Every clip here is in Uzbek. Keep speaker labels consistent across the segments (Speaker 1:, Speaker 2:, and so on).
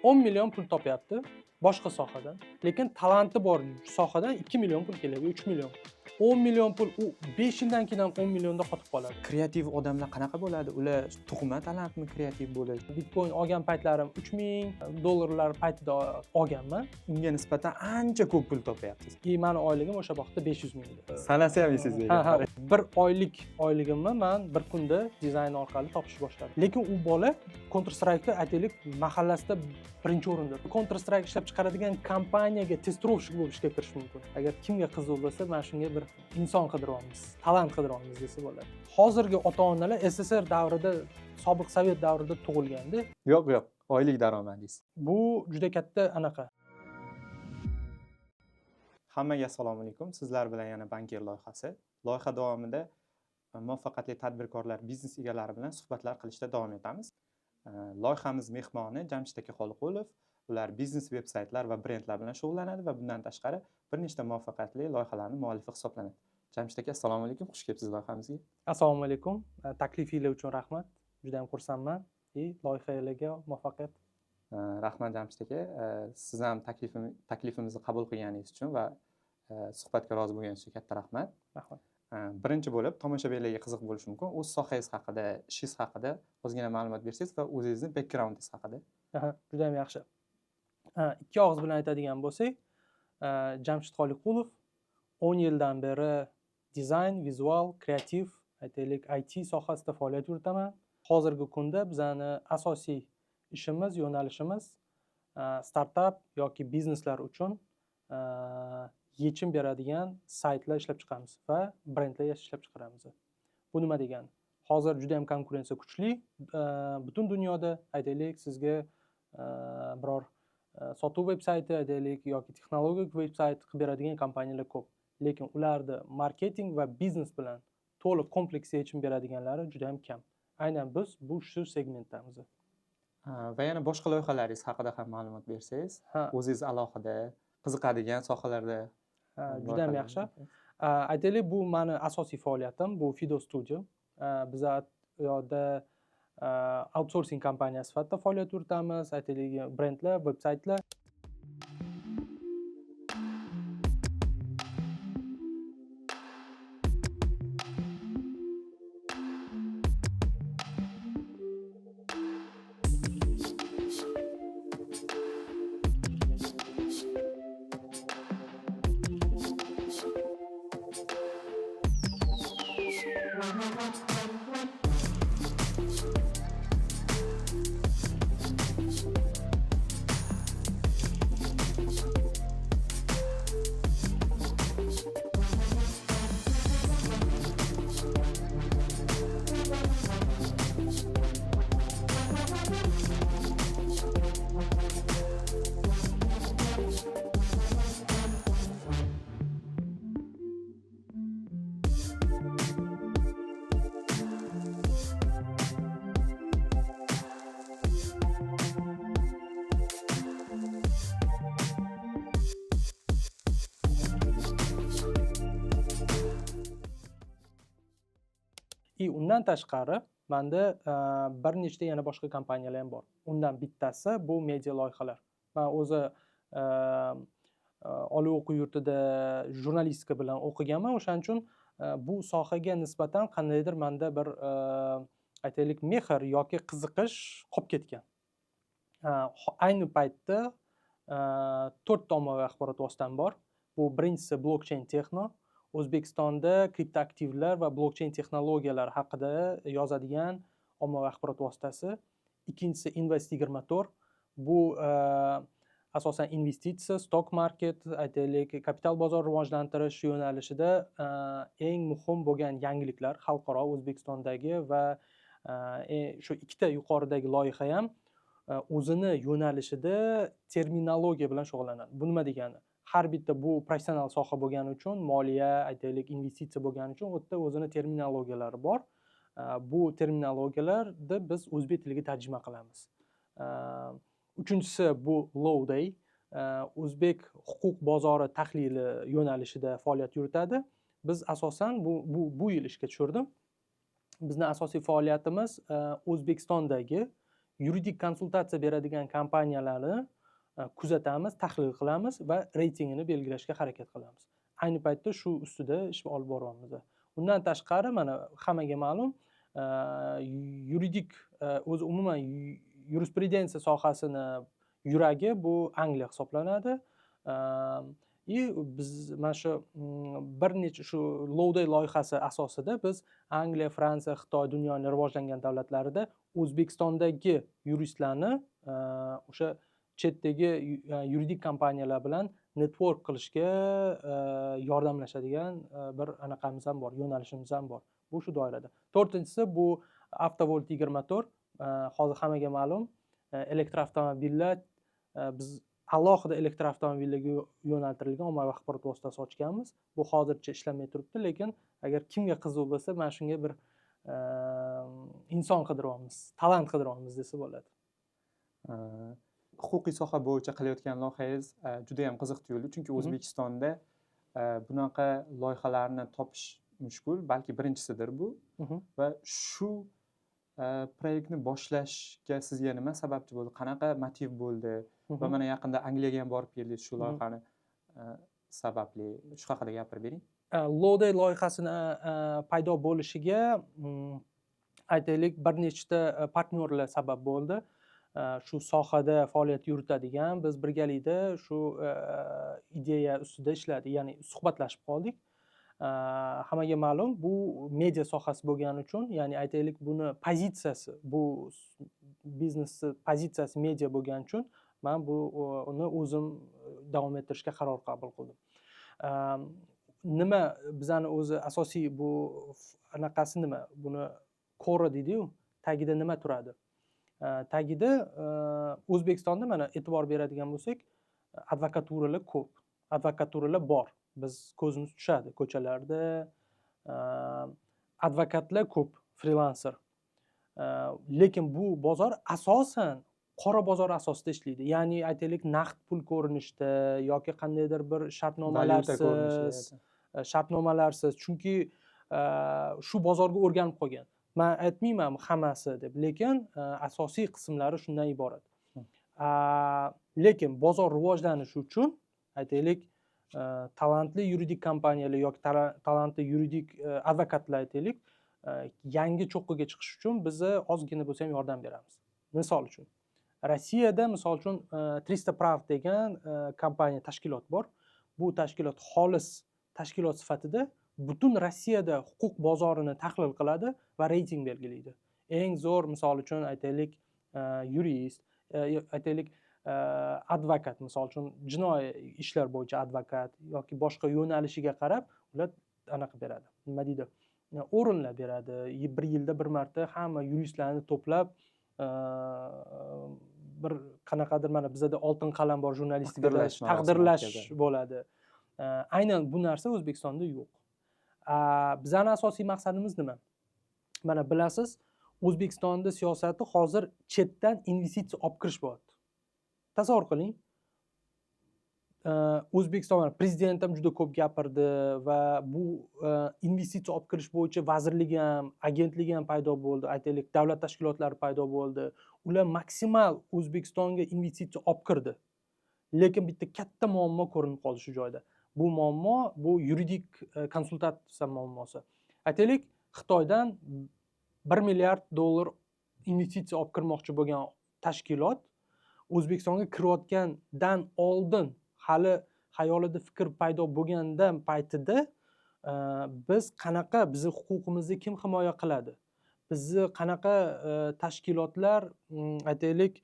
Speaker 1: 10 million pul topyapti boshqa sohadan, lekin talanti bor sohadan 2 million pul keladi, 3 million. 10 million pul u 5 yildan keyin ham 10 millionda qotib qoladi.
Speaker 2: Kreativ odamlar qanaqa bo'ladi? Ular tug'ma talantmi kreativ bo'lish?
Speaker 1: Bitcoin olgan paytlarim $3000 paytida olganman.
Speaker 2: Unga nisbatan ancha ko'p pul topyapsiz.
Speaker 1: Mani oyligim o'sha vaqtda 500 ming edi.
Speaker 2: Sanasi ham esingizda ekan.
Speaker 1: Ha, bir oylik oyligimni men bir kunda dizayn orqali topish boshladim. Lekin u bola Counter Strike'da aytaylik mahallasida birinchi o'rinda. Counter Strike ishlab chiqaradigan kompaniyaga testировщик bo'lib ishga kirish mumkin. Agar kimga qiziq bo'lsa, mana shunga bir inson qidiryapmiz, talant qidiryapmiz desa bo'ladi. Hozirgi ota-onalar SSR davrida, sobiq Sovet davrida tug'ilganda,
Speaker 2: Yo'q, oylik daromadingiz.
Speaker 1: bu juda katta anaqa.
Speaker 2: Hammaga assalomu alaykum. Sizlar bilan yana Banker loyihasi. Loyiha davomida muvaffaqiyatli tadbirkorlar, biznes egalari bilan suhbatlar qilishda davom etamiz. Loyihamiz mehmoni Jamshid aka Xoliqulov. Ular biznes veb-saytlar va brendlar bilan shug'ullanadi va bundan tashqari bir nechta muvaffaqiyatli loyihalarning muallifi hisoblanadi. Jamshid aka, assalomu alaykum. Xush kelibsiz loyihamizga.
Speaker 1: Assalomu alaykum. Taklifinglar uchun rahmat. Juda ham xursandman. Loyihalarga muvaffaqiyat.
Speaker 2: Rahmat Jamshid aka. Siz ham taklifimizni qabul qilganingiz uchun va suhbatga rozi bo'lganingiz uchun katta rahmat.
Speaker 1: Rahmat.
Speaker 2: Birinchi bo'lib, tomoshabinlarga qiziq bo'lishi mumkin. O'z sohangiz haqida, ishingiz haqida ozgina ma'lumot bersangiz va o'zingizni backgroundingiz haqida.
Speaker 1: Juda ham yaxshi. Ikki og'iz bilan aytadigan bo'lsak, Jamshid Xoliqulov 10 yildan beri dizayn, vizual, kreativ, aytaylik IT sohasida faoliyat yuritaman. Hozirgi kunda bizani asosiy ishimiz, yo'nalishimiz startap yoki bizneslar uchun yechim beradigan saytlar ishlab chiqamiz va brendlar ishlab chiqaramiz. Bu nima degani? Hozir juda ham konkurensiya kuchli. Butun dunyoda aytaylik sizga biror sotuv veb-sayti aytaylik yoki texnologik veb-sayt qilib beradigan kompaniyalar ko'p. Lekin ularda marketing va biznes bilan to'liq kompleks yechim beradiganlari juda ham kam. Aynan biz bu shu segmentdamiz.
Speaker 2: Va yana boshqa loyihalaringiz haqida ham ma'lumot bersangiz, o'zingiz alohida qiziqadigan sohalarda.
Speaker 1: Juda ham yaxshi. Aytaylik, bu meni asosiy faoliyatim, bu Fido Studio. Biz u yerda outsourcing kompaniyasi sifatida faoliyat yuritamiz. Aytaylik, brendlar, veb-saytlar. Undan tashqari menda bir nechta yana boshqa kompaniyalar ham bor. Undan bittasi bu media loyihalar. Men o'zi oliy o'quv yurtida jurnalistika bilan o'qiganman. O'shaning uchun bu sohaga nisbatan qandaydir menda bir aytaylik mehr yoki qiziqish qolib ketgan. Ayni paytda 4 ta ommaviy axborot vositam bor. Bu birinchisi Blockchain Techno. O'zbekistonda kriptoaktivlar va blockchain texnologiyalari haqida yozadigan ommaviy axborot vositasi. Ikkinchisi Invest24. Bu asosan investitsiya, stock market, aytaylik, kapital bozor rivojlantirish yo'nalishida eng muhim bo'lgan yangiliklar xalqaro O'zbekistondagi va shu ikkita yuqoridagi loyiha ham o'zini yo'nalishida terminologiya bilan shug'ullanadi. Bu nima degani? Har bitta bu professional soha bo'lgani uchun, moliya, aytaylik, investitsiya bo'lgani uchun u yerda o'zini terminologiyalari bor. Bu terminologiyalarni biz o'zbek tiliga tarjima qilamiz. Uchinchisi bu Lowday, o'zbek huquq bozori tahlili yo'nalishida faoliyat yuritadi. Biz asosan bu yil ishga tushirdim. Bizning asosiy faoliyatimiz O'zbekistondagi yuridik konsultatsiya beradigan kompaniyalarni kuzatamiz, tahlil qilamiz va reytingini belgilashga harakat qilamiz. Ayni paytda shu ustida ish olib boryapmiz. Undan tashqari mana hammaga ma'lum, yuridik o'zi umuman yurisprudensiya sohasini yuragi bu Angliya hisoblanadi. И biz mana shu bir necha shu Lowday loyihasi asosida biz Angliya, Fransiya, Xitoy dunyoning rivojlangan davlatlarida O'zbekistondagi yuristlarni o'sha chetdagi yuridik kompaniyalar bilan network qilishga yordamlashadigan bir anaqamiz ham bor, yo'nalishimiz ham bor. Bu shu doirada. To'rtinchisi bu Avtovolt 24. Hozir hammaga ma'lum, elektroavtomobillar biz alohida elektroavtomobillarga yo'naltirilgan ommaviy axborot vositasi ochganmiz. Bu hozircha ishlamay turibdi, lekin agar kimga qiziq bo'lsa, mana shunga bir inson qidiryapmiz, talant qidiryapmiz desa bo'ladi.
Speaker 2: Huquqiy soha bo'yicha qilayotgan loyihangiz juda ham qiziq tuyuldi, chunki O'zbekistonda bunaqa loyihalarni topish mushkul, balki birinchisidir bu. Va shu proyektni boshlashga sizga nima sababchi bo'ldi? Qanaqa motiv bo'ldi? Va mana yaqinda Angliyaga ham borib keldingiz shu loyihani sababli. Shu haqida gapirib bering.
Speaker 1: Lowday loyihasini paydo bo'lishiga aytaylik bir nechta partnyorlar sabab bo'ldi. Shu sohada faoliyat yuritadigan, biz birgalikda shu ideya ustida ishladik, ya'ni suhbatlashib qoldik. Hammaga ma'lum, bu media sohasi bo'lgani uchun, ya'ni aytaylik buni pozitsiyasi, bu biznesni pozitsiyasi media bo'lgani uchun men uni o'zim davom ettirishga qaror qabul qildim. Nima bizani o'zi asosiy bu anaqasi nima? Buni core deydi-yu, tagida nima turadi? Tagida O'zbekistonda mana e'tibor beradigan bo'lsak, advokaturalar ko'p, advokaturalar bor. Biz ko'zimiz tushadi ko'chalarda, advokatlar ko'p, freelancer. Lekin bu bozor asosan qora bozor asosida ishlaydi. Ya'ni aytaylik naqd pul ko'rinishda yoki qandaydir bir shartnomalarsiz, chunki shu bozorga o'rganib qolgan. Men aytmayman hammasi deb, lekin asosiy qismlari shundan iborat. Lekin bozor rivojlanishi uchun aytaylik talantli yuridik kompaniyalar yoki talantli yuridik advokatlar aytaylik yangi cho'qqiga chiqish uchun biz ozgina bo'lsa ham yordam beramiz. Misol uchun Rossiyada misol uchun 300 Prav degan kompaniya tashkilot bor. Bu tashkilot xolis tashkilot sifatida butun Rossiyada huquq bozorini tahlil qiladi va reyting belgilaydi. Eng zo'r misol uchun aytaylik yurist, aytaylik advokat, misol uchun jinoiy ishlar bo'yicha advokat yoki boshqa yo'nalishiga qarab ular anaqa beradi. Nima deydi? O'rinlar beradi. Bir yilda bir marta hamma yuristlarni to'plab bir qanaqadir mana bizada oltin qalam bor jurnalistikada taqdirlash bo'ladi. Aynan bu narsa O'zbekistonda yo'q. Bizning asosiy maqsadimiz nima? Mana bilasiz, O'zbekistonda siyosati hozir chetdan investitsiya olib kirish bo'lyapti. Tasavvur qiling. O'zbekiston prezident ham juda ko'p gapirdi va bu investitsiya olib kirish bo'yicha vazirlik ham, agentlik ham paydo bo'ldi. Aytaylik, davlat tashkilotlari paydo bo'ldi. Ular maksimal O'zbekistonga investitsiya olib kirdi. Lekin bitta katta muammo ko'rinib qoldi shu joyda. Bu muammo bu yuridik konsultatsiya muammosi. Aytaylik, Xitoydan 1 milliard dollar investitsiya olib kirmoqchi bo'lgan tashkilot O'zbekistonga kirayotgandan oldin hali xayolida fikr paydo bo'lgandan paytida biz qanaqa bizni huquqimizni kim himoya qiladi? Bizni qanaqa tashkilotlar aytaylik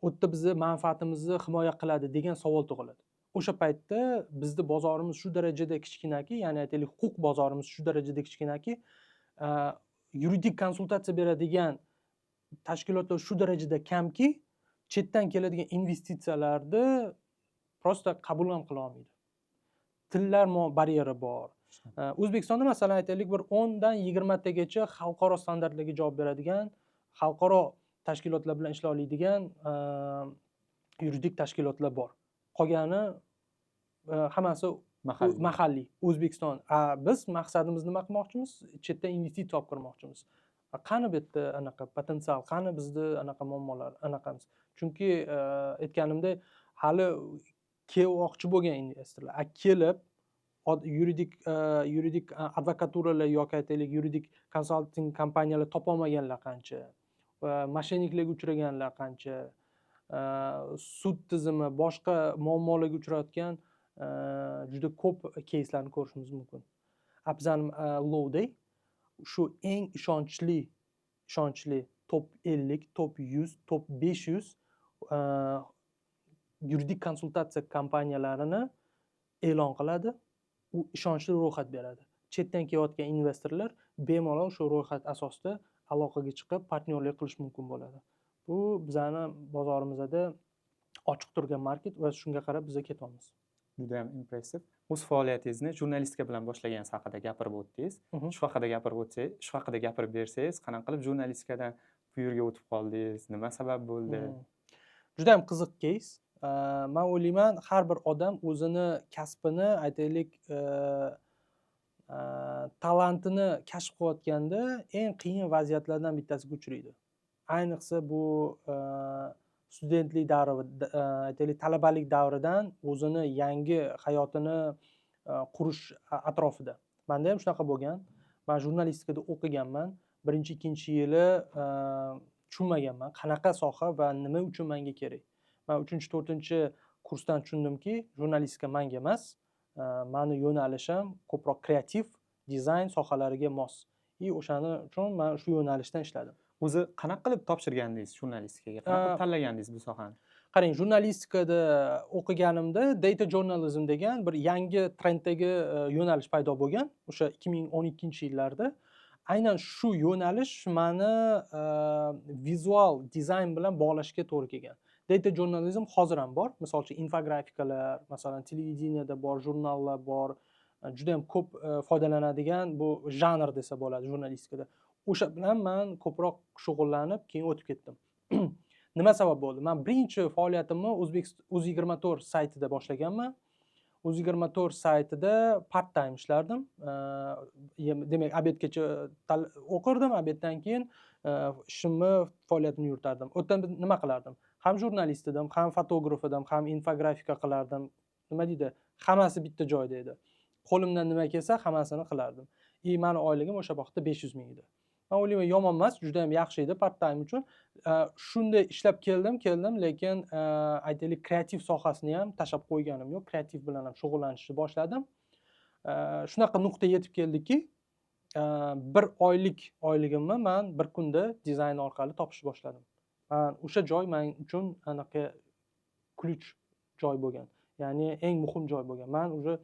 Speaker 1: u yerda bizni manfaatimizni himoya qiladi degan savol tug'iladi. O'sha paytda bizni bozorimiz shu darajada kichkinaki, ya'ni aytaylik huquq bozorimiz shu darajada kichkinaki, yuridik konsultatsiya beradigan tashkilotlar shu darajada kamki, chetdan keladigan investitsiyalarni prosta qabul ham qila olmaydi. Tillar baryeri bor. O'zbekistonda masalan aytaylik bir 10 dan 20 tagacha xalqaro standartlarga javob beradigan, xalqaro tashkilotlar bilan ishlay oladigan yuridik tashkilotlar bor. Qolgani hammasi mahalliy. O'zbekiston. Biz maqsadimiz nima qilmoqchimiz? Chetdan investitsiya olib kirmoqchimiz. Qani bu yerda anaqa potensial, qani bizda anaqa muammolar, anaqamiz. Chunki aytganimdek, hali kelmoqchi bo'lgan investorlar, kelib yuridik advokaturalar yoki aytaylik yuridik konsalting kompaniyalar topolmaganlar qancha, moshenniklarga uchraganlar qancha, sud tizimi, boshqa muammolarga uchrayotgan juda ko'p keyslarni ko'rishimiz mumkin. Bizani Low'da shu eng ishonchli top 50, top 100, top 500 yuridik konsultatsiya kompaniyalarini e'lon qiladi. U ishonchli ro'yxat beradi. Chetdan kelayotgan investorlar bemalol shu ro'yxat asosida aloqaga chiqib partnyorlik qilish mumkin bo'ladi. Bu bizani bozorimizda ochiq turgan market va shunga qarab biz ketyapmiz.
Speaker 2: Juda ham impressive. O'z faoliyatingizni jurnalistika bilan boshlaganingiz haqida gapirib o'tdingiz. Shu haqida gapirib bersangiz, qanaqa qilib jurnalistikadan bu yerga o'tib qoldingiz? Nima sabab bo'ldi?
Speaker 1: Juda ham qiziq keys. Men o'ylayman, har bir odam o'zini kasbini, aytaylik, talantini kashf qilayotganda eng qiyin vaziyatlardan bittasiga uchraydi. Ayniqsa bu studentlik davri, aytaylik talabalik davridan o'zini yangi hayotini qurish atrofida. Menda ham shunaqa bo'lgan. Men jurnalistikada o'qiganman. 1-2 yili tushunmaganman, qanaqa soha va nima uchun menga kerak. Men 3-4-kursdan tushundimki, jurnalistika menga emas. Meni yo'nalishim ko'proq kreativ, dizayn sohalariga mos. O'shaning uchun men shu yo'nalishdan ishladim.
Speaker 2: O'zi qanaqa qilib topshirgandingiz jurnalistikaga? Qanaqa qilib tanlagandingiz bu sohani?
Speaker 1: Qarang, jurnalistikada o'qiganimda data journalism degan bir yangi trenddagi yo'nalish paydo bo'lgan. O'sha 2012-yillarda. Aynan shu yo'nalish meni vizual dizayn bilan bog'lashga to'g'ri kelgan. Data journalism hozir ham bor. Misol uchun infografikalar, masalan, televideniyada bor, jurnallar bor. Juda ham ko'p foydalanadigan bu janr desa bo'ladi jurnalistikada. O'sha bilan men ko'proq shug'ullanib, keyin o'tib ketdim. Nima sabab bo'ldi? Men birinchi faoliyatimni Uz24 saytida boshlaganman. Uz24 saytida part time ishlardim. Demak, obedgacha o'qirdim, obeddan keyin ishimni, faoliyatimni yuritardim. O'tdan nima qilardim? Ham jurnalist edim, ham fotograf edim, ham infografika qilardim. Nima deydi? Hammasi bitta joyda edi. Qo'limdan nima kelsa, hammasini qilardim. Meni oyligim o'sha vaqtda 500 ming edi. Men o'ylayman, yomon emas, juda ham yaxshi edi part time uchun. Shunday ishlab keldim, lekin aytaylik kreativ sohasini ham tashlab qo'yganim yo'q. Kreativ bilan ham shug'ullanishni boshladim. Shunaqa nuqtaga yetib keldiki, 1 oylik oyligimni men bir kunda dizayn orqali topishni boshladim. O'sha joy men uchun anaqa ключ joy bo'lgan. Ya'ni eng muhim joy bo'lgan. Men уже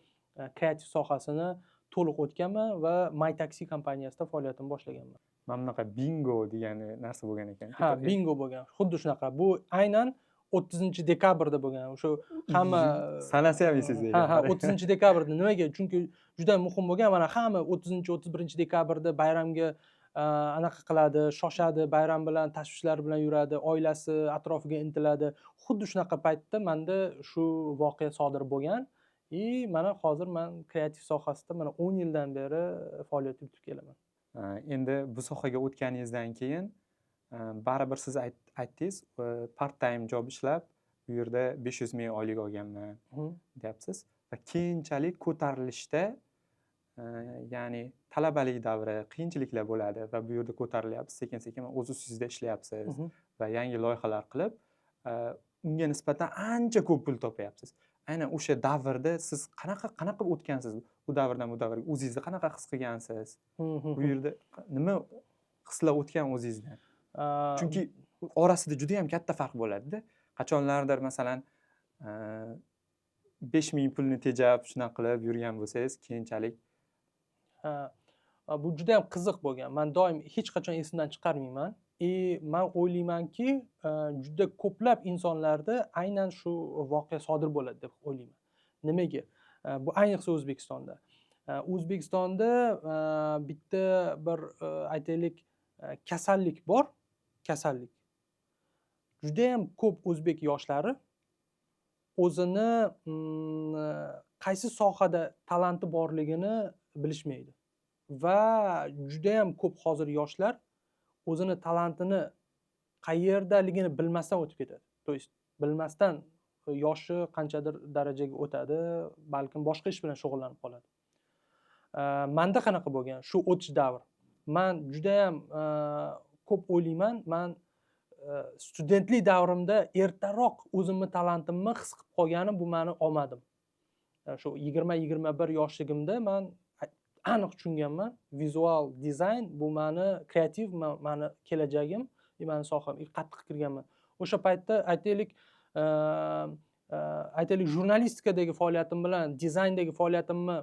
Speaker 1: kreativ sohasini to'liq o'tganman va MyTaxi kompaniyasida faoliyatimni boshlaganman.
Speaker 2: Mana bunaqa bingo degan narsa bo'lgan ekan.
Speaker 1: Ha, bingo bo'lgan. Xuddi shunaqa. Bu aynan 30-dekabrda bo'lgan. O'sha hamma
Speaker 2: sanasi ham esingizda ekan.
Speaker 1: Ha, 30-dekabrda. Nimaga? Chunki juda muhim bo'lgan. Mana hamma 30-31-dekabrda bayramga anaqa qiladi, shoshadi, bayram bilan, tashvishlar bilan yuradi, oilasi atrofiga intiladi. Xuddi shunaqa paytda menda shu voqea sodir bo'lgan. Mana hozir men kreativ sohasida mana 10 yildan beri faoliyat yuritib kelaman.
Speaker 2: Endi bu sohaga o'tganingizdan keyin baribir siz aytdingiz, part time job ishlab, bu yerda 500 ming oylik olganman deyapsiz va keyinchalik ko'tarilishda, ya'ni talabalik davri, qiyinchiliklar bo'ladi va bu yerda ko'tarilyapsiz, sekin-sekin o'z ustingizda ishlayapsiz va yangi loyihalar qilib, unga nisbatan ancha ko'p pul topyapsiz. Aynan o'sha davrda siz qanaqa qilib o'tgansiz? Bu davrdan bu davrga o'zingizni qanaqa his qilgansiz? Bu yerda nima hislar o'tgan o'zingizdan? Chunki orasida juda ham katta farq bo'ladi-da. Qachonlardir masalan 5000 pulni tejab, shunaqa qilib yurgan bo'lsangiz, keyinchalik
Speaker 1: bu juda ham qiziq bo'lgan. Men doim hech qachon esimdan chiqarmayman. Men o'ylaymanki, juda ko'plab insonlarda aynan shu voqea sodir bo'ladi deb o'ylayman. Nimaga? Bu ayniqsa O'zbekistonda. O'zbekistonda bitta bir aytaylik kasallik bor. Kasallik. Juda ham ko'p o'zbek yoshlari o'zini qaysi sohada talanti borligini bilishmaydi. Va juda ham ko'p hozir yoshlar o'zini talantini qayerdaligini bilmasdan o'tib ketadi. То есть bilmasdan yoshi qanchadir darajaga o'tadi, balkim boshqa ish bilan shug'ullanib qoladi. Menda qanaqa bo'lgan? Shu o'tish davr. Men juda ham ko'p o'ylayman. Men studentlik davrimda ertaroq o'zimni talantimni his qilib qolganim bu meni omadim. Shu 20-21 yoshligimda men aniq tushunganman, vizual dizayn bu meni kreativ, meni kelajagim, meni soham, qattiq kirganman. O'sha paytda aytaylik jurnalistikadagi faoliyatim bilan dizayndagi faoliyatimni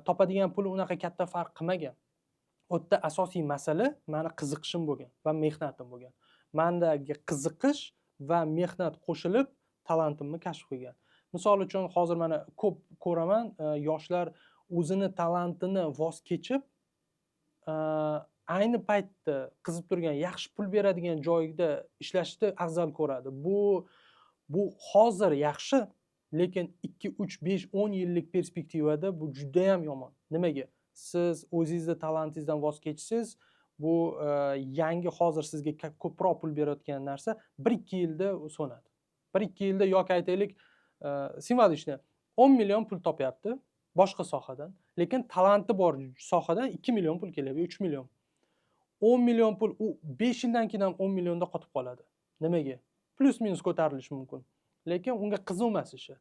Speaker 1: topadigan pul unaqa katta farq qilmagan. U yerda asosiy masala meni qiziqishim bo'lgan va mehnatim bo'lgan. Mendagi qiziqish va mehnat qo'shilib talantimni kashf qilgan. Misol uchun hozir mana ko'p ko'raman, yoshlar o'zini talantini voz kechib, ayni paytda qizib turgan, yaxshi pul beradigan joyda ishlashni afzal ko'radi. Bu hozir yaxshi, lekin 2, 3, 5, 10 yillik perspektivada bu juda ham yomon. Nimaga? Siz o'zingizning talantingizdan voz kechsiz, bu yangi hozir sizga ko'proq pul berayotgan narsa 1-2 yilda so'nadi. 1-2 yilda yoki aytaylik, simbolichni 10 million pul topyapti boshqa sohadan, lekin talanti bor sohadan 2 million pul kelyapti, 3 million. 10 million pul u 5 yildan keyin ham 10 millionda qotib qoladi. Nimaga? Plus minus ko'tarilishi mumkin. Lekin unga qiziqmas ishi.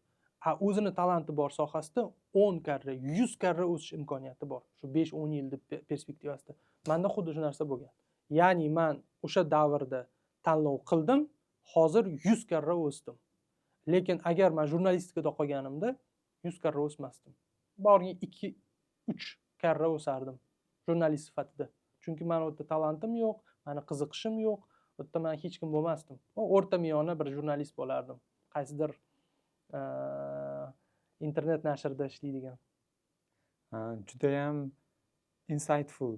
Speaker 1: O'zini talanti bor sohasida 10 karra, 100 karra o'sish imkoniyati bor. Shu 5-10 yillik perspektivasida. Menda xuddi shu narsa bo'lgan. Ya'ni men o'sha davrda tanlov qildim, hozir 100 karra o'sdim. Lekin agar men jurnalistikada qolganimda 100 karra o'smasdim. Borgi 2-3 karra o'sardim jurnalist sifatida. Chunki men o'rta talantim yo'q, meni qiziqishim yo'q, o'rta men hech kim bo'lmasdim. O'rta miyona bir jurnalist bo'lardim. Qaysidir internet nashrida ishlaydigan.
Speaker 2: Juda ham insightful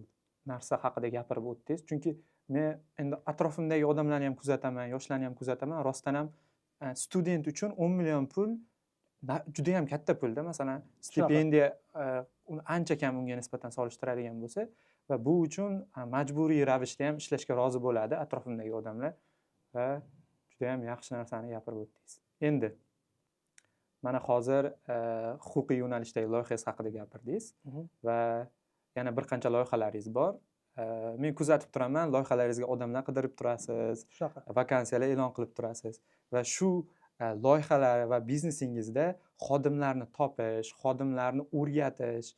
Speaker 2: narsa haqida gapirib o'tdingiz. Chunki men endi atrofimdagi odamlarni ham kuzataman, yoshlarni ham kuzataman. Rostdan ham student uchun 10 million pul juda ham katta pulda. Masalan, stipendiya ancha kam unga nisbatan solishtiradigan bo'lsa va bu uchun majburiy ravishda ham ishlashga rozi bo'ladi atrofimdagi odamlar va juda ham yaxshi narsani gapirib o'tdingiz. Endi mana hozir huquqiy yo'nalishdagi loyihangiz haqida gapirdingiz va yana bir qancha loyihalaringiz bor. Men kuzatib turaman, loyihalaringizga odamlar qidirib turasiz, vakansiyalar e'lon qilib turasiz va shu loyihalar va biznesingizda xodimlarni topish, xodimlarni o'rgatish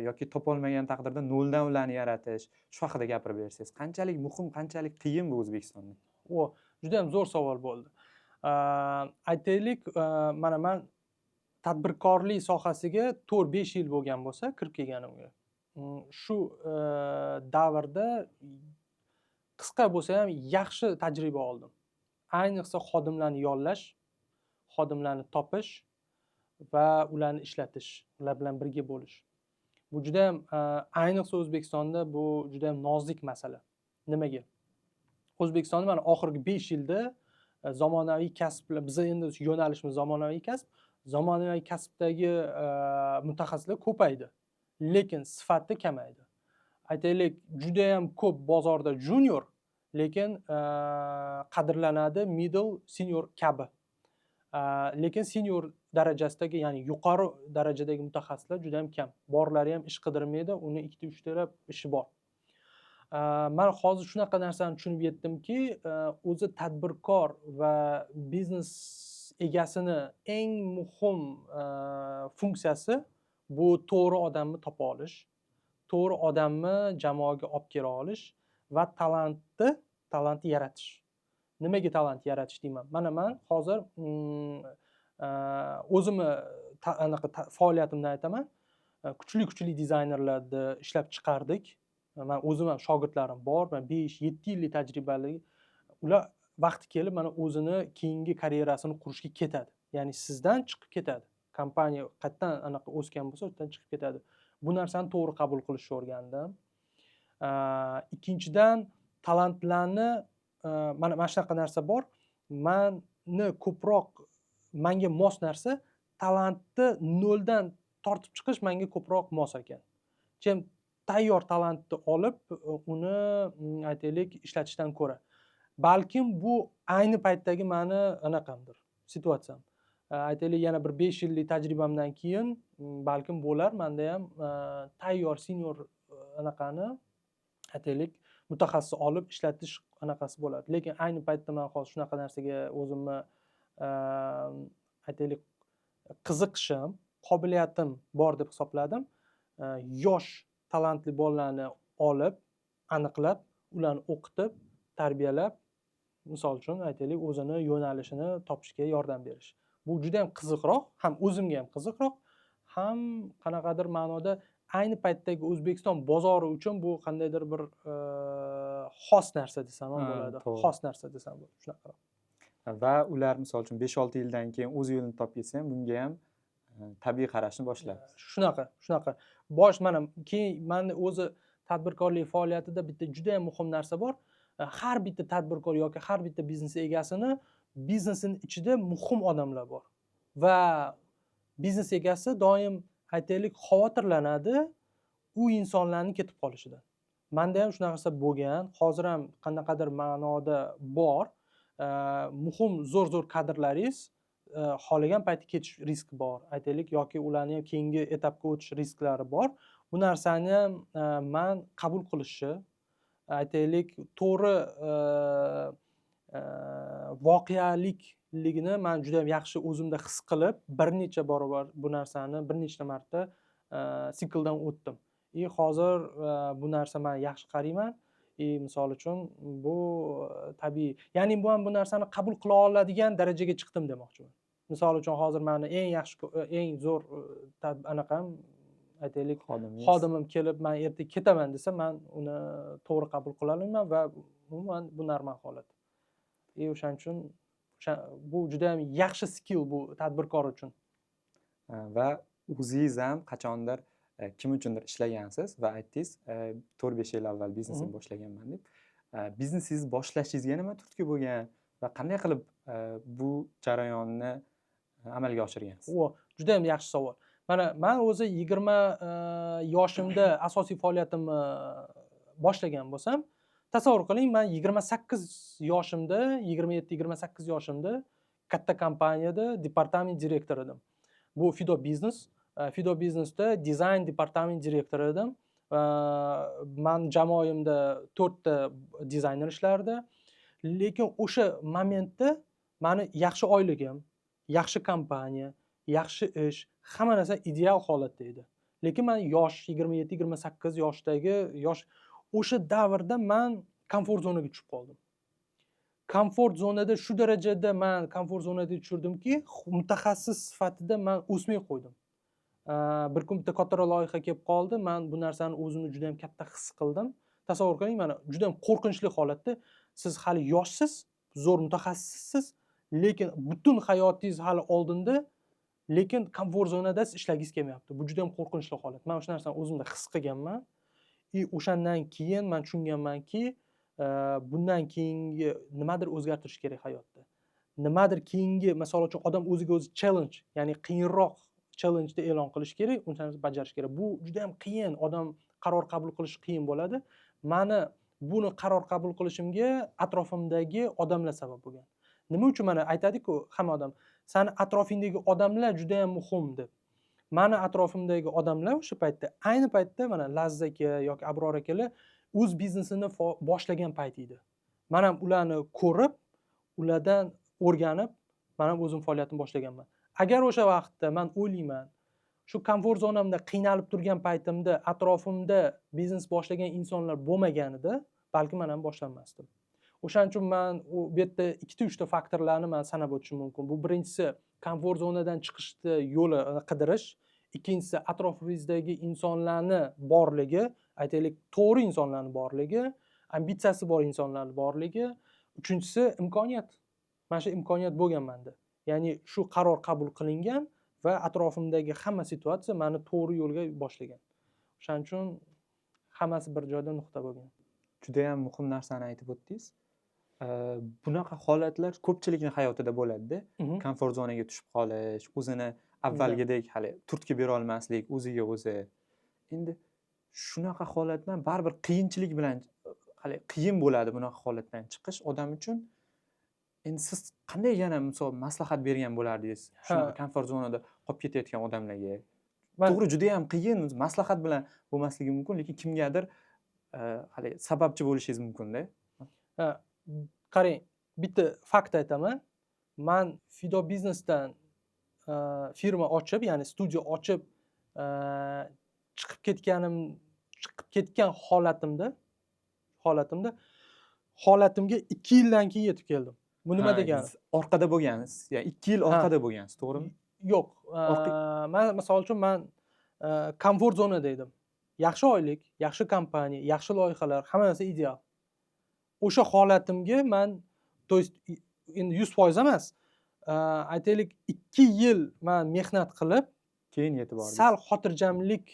Speaker 2: yoki topolmagan taqdirda noldan ularni yaratish, shu haqida gapirib bersangiz. Qanchalik muhim, qanchalik qiyin bu O'zbekistonda?
Speaker 1: Juda ham zo'r savol bo'ldi. Aytaylik, mana men tadbirkorlik sohasiga 4-5 yil bo'lgan bo'lsa, kirib kelganimga. Shu davrda qisqa bo'lsa ham yaxshi tajriba oldim. Ayniqsa xodimlarni yollash, xodimlarni topish va ularni ishlatish, ular bilan birga bo'lish. Bu juda ham ayniqsa O'zbekistonda bu juda ham nozik masala. Nimaga? O'zbekistonda mana oxirgi 5 yilda zamonaviy kasblar, biz endi yo'nalishimiz zamonaviy kasb, zamonaviy kasbdagi mutaxassislar ko'paydi, lekin sifati kamaydi. Aytaylik, juda ham ko'p bozorda junior, lekin qadrlanadi middle, senior kabi. Lekin senior darajasidagi, ya'ni yuqori darajadagi mutaxassislar juda ham kam. Borlari ham ish qidirmaydi, uni 2-3 talab ishi bor. Men hozir shunaqa narsani tushunib yetdimki, o'zi tadbirkor va biznes egasini eng muhim funksiyasi bu to'g'ri odamni topa olish, to'g'ri odamni jamoaga olib kela olish va talantni yaratish. Nimaga talant yaratish deyman? Mana men hozir o'zimni faoliyatimdan aytaman. Kuchli dizaynerlarni ishlab chiqardik. Men o'zim ham shogirdlarim bor, 5-7 yillik tajribali. Ular vaqti kelib mana o'zini keyingi karyerasini qurishga ketadi. Ya'ni sizdan chiqib ketadi. Kompaniya qayerdan anaqa o'sgan bo'lsa, o'shadan chiqib ketadi. Bu narsani to'g'ri qabul qilishni o'rgandim. Ikkinchidan, talantlarni mana shunaqa narsa bor. Meni ko'proq menga mos narsa talantni noldan tortib chiqish menga ko'proq mos ekan. tayyor talantni olib uni aytaylik ishlatishdan ko'ra balkim bu ayni paytdagi mani anaqamdir situatsiyam. Aytaylik yana bir 5 yillik tajribamdan keyin balkim bo'lar manda ham tayyor senior anaqani aytaylik mutaxassis olib ishlatish anaqasi bo'ladi. Lekin ayni paytda men hozir shunaqa narsaga o'zimni aytaylik qiziqishim, qobiliyatim bor deb hisobladim. Yosh talantli bolalarni olib, aniqlab, ularni o'qitib, tarbiyalab, misol uchun aytaylik o'zini yo'nalishini topishga yordam berish. Bu juda ham qiziqroq, ham o'zimga ham qiziqroq, ham qanaqadir ma'noda ayni paytdagi O'zbekiston bozori uchun bu qandaydir bir xos narsa desam ham bo'ladi.
Speaker 2: To'g'ri.
Speaker 1: Xos narsa desam bo'ladi. Shunaqa.
Speaker 2: Va ular misol uchun 5-6 yildan keyin o'z yo'lini topib ketsa ham bunga ham tabiiy qarashni boshlaydi.
Speaker 1: Shunaqa. Mana keyin meni o'zi tadbirkorlik faoliyatida bitta juda ham muhim narsa bor. Har bitta tadbirkor yoki har bitta biznes egasini biznesining ichida muhim odamlar bor. Va biznes egasi doim aytaylik xavotirlanadi u insonlarning ketib qolishidan. Menda ham shunaqa narsa bo'lgan, hozir ham qanaqadir ma'noda bor. Muhim zo'r kadrlaringiz xohlagan payti ketish riski bor. Aytaylik yoki ularning ham keyingi etapga o'tish risklari bor. Bu narsani ham men qabul qilishni, aytaylik to'g'ri voqealikligini men juda ham yaxshi o'zimda his qilib, bir necha barobar bu narsani bir nechta marta sikldan o'tdim. Hozir bu narsa men yaxshi qarayman. Misol uchun bu tabiiy. Ya'ni bu ham bu narsani qabul qila oladigan darajaga chiqdim demoqchiman. Misol uchun hozir meni eng zo'r anaqam aytaylik xodimim kelib men erta ketaman desa, men uni to'g'ri qabul qila olmayman va umuman bu normal holat. O'shaning uchun bu juda ham yaxshi skill bu tadbirkor uchun.
Speaker 2: Va o'zingiz ham qachondir kim uchundir ishlagansiz va aytdingiz 4-5 yil avval biznesni boshlaganman deb. Biznesingizni boshlashingizga nima turtki bo'lgan va qanday qilib bu jarayonni amalga oshirgansiz?
Speaker 1: Juda ham yaxshi savol. Mana men o'zi 20 yoshimda asosiy faoliyatimni boshlagan bo'lsam, tasavvur qiling, men 28 yoshimda, 27-28 yoshimda katta kompaniyada departament direktori edim. Bu Fido Biznes. Fido Biznesda dizayn departament direktori edim. Men jamoamda 4 ta dizayner ishlardi. Lekin o'sha momentda meni yaxshi oyligim, yaxshi kompaniya, yaxshi ish, hamma narsa ideal holatda edi. Lekin men yosh 27-28 yoshdagi o'sha davrda men komfort zonaga tushib qoldim. Komfort zonada shu darajada men komfort zonasiga tushirdimki, mutaxassis sifatida men o'smay qo'ydim. Bir kun bitta kattaroq loyiha kelib qoldi. Men bu narsani o'zimni juda ham katta his qildim. Tasavvur qiling, mana juda ham qo'rqinchli holatda siz hali yoshsiz, zo'r mutaxassissiz, lekin butun hayotingiz hali oldinda, lekin komfort zonada ishlagingiz kelmayapti. Bu juda ham qo'rqinchli holat. Men o'sha narsani o'zimda his qilganman. O'shandan keyin men tushunganmanki, bundan keyingi nimadir o'zgartirish kerak hayotda. Nimadir keyingi, masalan uchun odam o'ziga o'zi challenge, ya'ni qiyinroq challenge'ni e'lon qilish kerak, o'sha narsani bajarish kerak. Bu juda ham qiyin, odam qaror qabul qilish qiyin bo'ladi. Meni buni qaror qabul qilishimga atrofimdagi odamlar sabab bo'lgan. Nima uchun mana aytadi-ku hamma odam, seni atrofingdagi odamlar juda ham muhim deb. Meni atrofimdagi odamlar o'sha paytda, ayni paytda mana Lazza aka yoki Abror akalar o'z biznesini boshlagan payt edi. Men ham ularni ko'rib, ulardan o'rganib, men ham o'zim faoliyatimni boshlaganman. Agar o'sha vaqtda men o'ylayman, shu komfort zonamda qiynalib turgan paytimda atrofimda biznes boshlagan insonlar bo'lmaganida, balki men ham boshlanmasdim. O'shaning uchun men u yerda 2-3 ta faktorlarni men sanab o'tishim mumkin. Bu birinchisi komfort zonadan chiqishni yo'li qidirish, ikkinchisi atrofingizdagi insonlarni borligi, aytaylik to'g'ri insonlarni borligi, ambitsiyasi bor insonlarni borligi, uchinchisi imkoniyat. Mana shu imkoniyat bo'lgan menda. Ya'ni shu qaror qabul qilingan va atrofimdagi hamma situatsiya meni to'g'ri yo'lga boshlagan. O'shaning uchun hammasi bir joyda nuqta bo'lgan.
Speaker 2: Juda ham muhim narsani aytib o'tdingiz. Bunaqa holatlar ko'pchilikning hayotida bo'ladi-da. Komfort zonaga tushib qolish, o'zini avvalgidek hali turtki bera olmaslik, o'ziga o'zi. Endi shunaqa holatdan baribir qiyinchilik bilan hali qiyin bo'ladi bunaqa holatdan chiqish odam uchun. Endi siz qanday yana misol maslahat bergan bo'lardingiz shunaqa
Speaker 1: Ha,
Speaker 2: komfort zonada qolib ketayotgan odamlarga?
Speaker 1: man
Speaker 2: To'g'ri, juda ham qiyin, maslahat bilan bo'lmasligi mumkin, lekin kimgadir hali sababchi bo'lishingiz mumkin-da.
Speaker 1: ha, qarang, bitta fakt aytaman. Man Fido biznesdan firma ochib, ya'ni studiya ochib, chiqib ketgan holatimga 2 yildan keyin yetib keldim. Bu nima
Speaker 2: Ha,
Speaker 1: degani?
Speaker 2: orqada bo'lgansiz, ya'ni 2 yil
Speaker 1: Ha.
Speaker 2: orqada bo'lgansiz, to'g'rimi?
Speaker 1: Yo'q.
Speaker 2: Orqa-
Speaker 1: Man misol uchun komfort zonada edim. Yaxshi oylik, yaxshi kompaniya, yaxshi loyihalar, hamma narsa ideal. O'sha holatimga man, to есть endi 100% emas, aytaylik 2 yil man mehnat qilib,
Speaker 2: Keyin yetib bordingiz.
Speaker 1: sal xotirjamlik,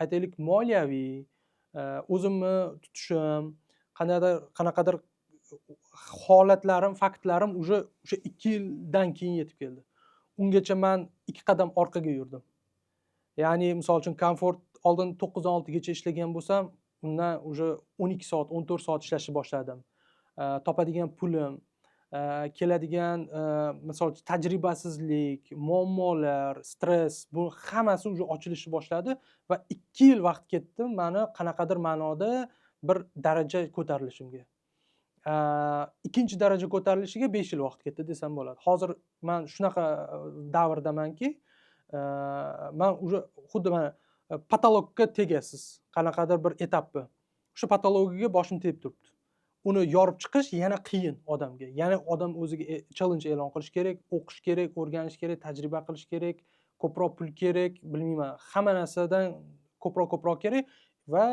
Speaker 1: aytaylik moliyaviy, o'zimni tutishim, qanaqadir holatlarim, faktlarim o'sha 2 yildan keyin yetib keldi. Ungacha man 2 qadam orqaga yurdim. Ya'ni misol uchun komfort oldin 9 dan 6 gacha ishlagan bo'lsam, undan o'sha 12 soat, 14 soat ishlashni boshladim. Topadigan pulim, keladigan misol uchun tajribasizlik, muammolar, stress, bu hammasi o'sha ochilishni boshladi va 2 yil vaqt ketdi mani qanaqadir ma'noda bir daraja ko'tarilishimga. Ikkinchi daraja ko'tarilishiga 5 yil vaqt ketdi desam bo'ladi. Hozir man shunaqa davrdamanki, man уже xuddi mana patologga tegasiz, qanaqadir bir etapni. O'sha patologiyaga boshim tegib turibdi. Uni yorib chiqish yana qiyin odamga. Ya'ni odam o'ziga challenge e'lon qilish kerak, o'qish kerak, o'rganish kerak, tajriba qilish kerak, ko'proq pul kerak, bilmayman, hamma narsadan ko'proq kerak va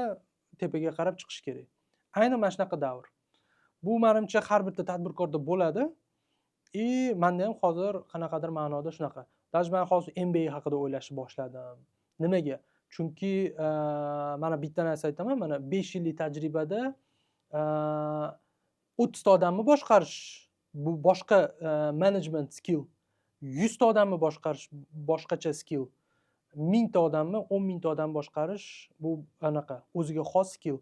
Speaker 1: tepaga qarab chiqish kerak. Aynan mana shunaqa davr. Bu menimcha har bitta tadbirkorda bo'ladi. Menda ham hozir qanaqadir ma'noda shunaqa. Даже men hozir MBA haqida o'ylashni boshladim. Nimaga? Chunki mana bitta narsa aytaman, mana 5 yillik tajribada 30 ta odamni boshqarish, bu boshqa management skill. 100 ta odamni boshqarish boshqacha skill. 1000 ta odamni, 10 ming ta odam boshqarish bu anaqa o'ziga xos skill.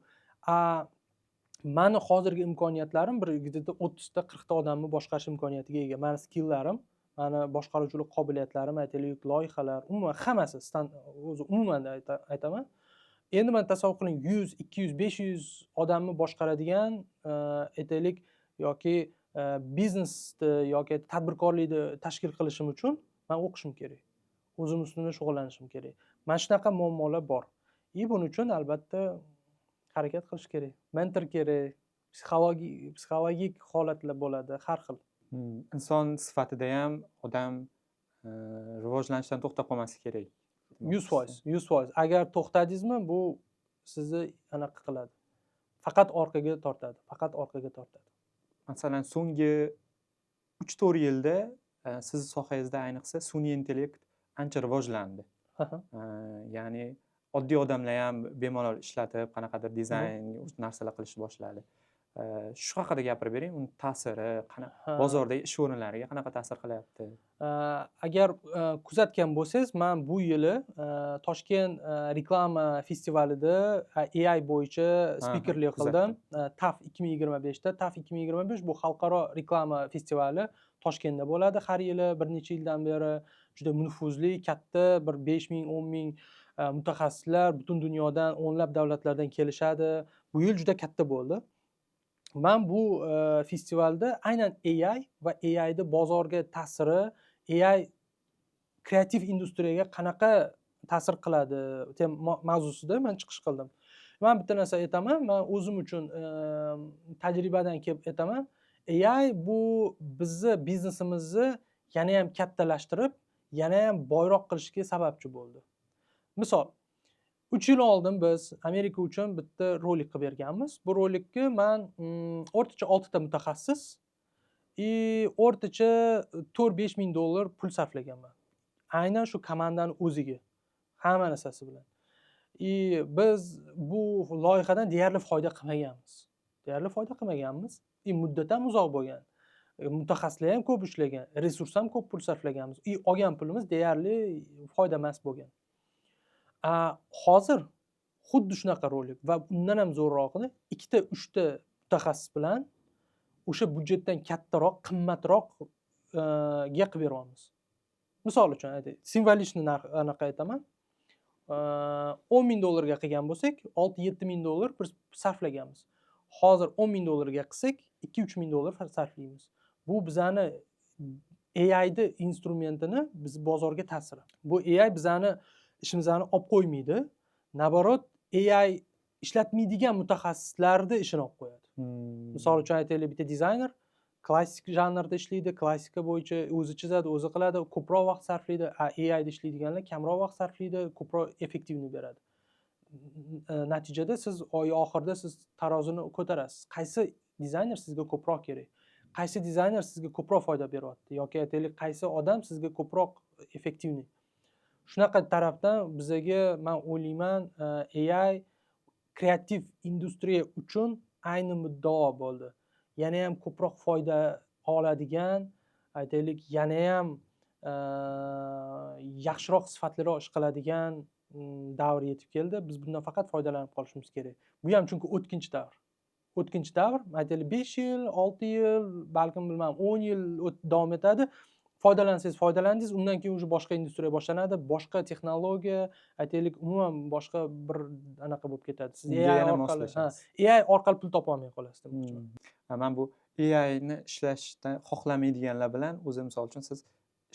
Speaker 1: Mani hozirgi imkoniyatlarim bir где-то 30 ta, 40 ta odamni boshqarish imkoniyatiga ega. Mani skilllarim, mani boshqaruvchilik qobiliyatlarim, aytaylik, loyihalar, umuman hammasi o'zi umuman aytaman. Endi men tasavvur qiling, 100, 200, 500 odamni boshqaradigan aytaylik yoki biznesni yoki tadbirkorlikni tashkil qilishim uchun men o'qishim kerak. O'zim ustida shug'ullanishim kerak. Mana shunaqa muammolar bor. Buning uchun albatta harakat qilish kerak. Mentor kerak, psixologik holatlar bo'ladi, har xil.
Speaker 2: Inson sifatida ham odam rivojlanishdan to'xtab qolmasligi kerak.
Speaker 1: 100%. Agar to'xtadingizmi, bu sizni anaqa qiladi. Faqat orqaga tortadi.
Speaker 2: Masalan, so'nggi 3-4 yilda siz sohangizda ayniqsa sun'iy intellekt ancha rivojlandi. Ya'ni oddiy odamlar ham bemalol ishlatib, qanaqadir dizayn narsalar qilishni boshladi. Shu haqida gapirib bering, uni ta'siri bozordagi ish o'rinlariga qanaqa ta'sir qilyapti?
Speaker 1: Agar kuzatgan bo'lsangiz, men bu yili Toshkent reklama festivalida AI bo'yicha spikerlik qildim. TAF 2025 da. TAF 2025 bu xalqaro reklama festivali Toshkentda bo'ladi har yili, bir necha yildan beri. Juda nufuzli, katta, bir 5 ming, 10 ming mutaxassislar butun dunyodan, o'nlab davlatlardan kelishadi. Bu yil juda katta bo'ldi. Men bu festivalda aynan AI va AI'ni bozorga ta'siri, AI kreativ industriyaga qanaqa ta'sir qiladi mavzusida men chiqish qildim. Men bitta narsa aytaman, men o'zim uchun tajribadan kelib aytaman. AI bu bizni biznesimizni yana ham kattalashtirib, yana ham boyroq qilishga sababchi bo'ldi. Misol, 3 yil oldin biz Amerika uchun bitta rolik qilib berganmiz. Bu rolikka men o'rtacha 6 ta mutaxassis o'rtacha 4-5 ming dollar pul sarflaganman. Aynan shu komandani o'ziga, hamma narsasi bilan. Biz bu loyihadan deyarli foyda qilmaganmiz. Muddat ham uzoq bo'lgan. Mutaxassislar ham ko'p ishlagan, resurs ham ko'p pul sarflaganmiz. Olgan pulimiz deyarli foyda emas bo'lgan. Hozir xuddi shunaqa rolik va undan ham zo'rrog'ini 2-3 mutaxassis bilan o'sha budjetdan kattaroq, qimmatroq ga qilib beryapmiz. Misol uchun aytaylik, simvolичный narx anaqa aytaman. $10,000 ga qilgan bo'lsak, $6-7 biz sarflaganmiz. Hozir $10,000 ga qilsak, $2-3 sarflaymiz. Bu bizani AI ni instrumentini biz bozorga ta'siri. Bu AI bizani ishimizni olib qo'ymaydi. Naborot, AI ishlatmaydigan mutaxassislarni ishini olib qo'yadi. Misol uchun aytaylik, bitta dizayner klassik janrda ishlaydi, klassika bo'yicha o'zi chizadi, o'zi qiladi, ko'proq vaqt sarflaydi. AI da ishlaydiganlar kamroq vaqt sarflaydi, ko'proq effektivni beradi. Natijada siz oy oxirida siz tarozini ko'tarasiz. Qaysi dizayner sizga ko'proq kerak? Qaysi dizayner sizga ko'proq foyda beryapti yoki aytaylik qaysi odam sizga ko'proq effektivni? Shunaqa tarafdan bizaga men o'ylayman, AI kreativ industriya uchun ayni muddao bo'ldi. Yana ham ko'proq foyda oladigan, aytaylik, yana ham yaxshiroq sifatliroq ish qiladigan davr yetib keldi. Biz bundan faqat foydalanib qolishimiz kerak. Bu ham chunki o'tkinchi davr. O'tkinchi davr, aytaylik 5 yil, 6 yil, balkim bilmam 10 yil davom etadi. Foydalansangiz foydalandingiz, undan keyin уже boshqa industriya boshlanadi, boshqa texnologiya, aytaylik umuman boshqa bir anaqa bo'lib ketadi. Siz AI orqali pul topa olmay qolasiz demoqchiman.
Speaker 2: Men bu AI ni ishlashdan xohlamaydiganlar bilan o'zi misol uchun siz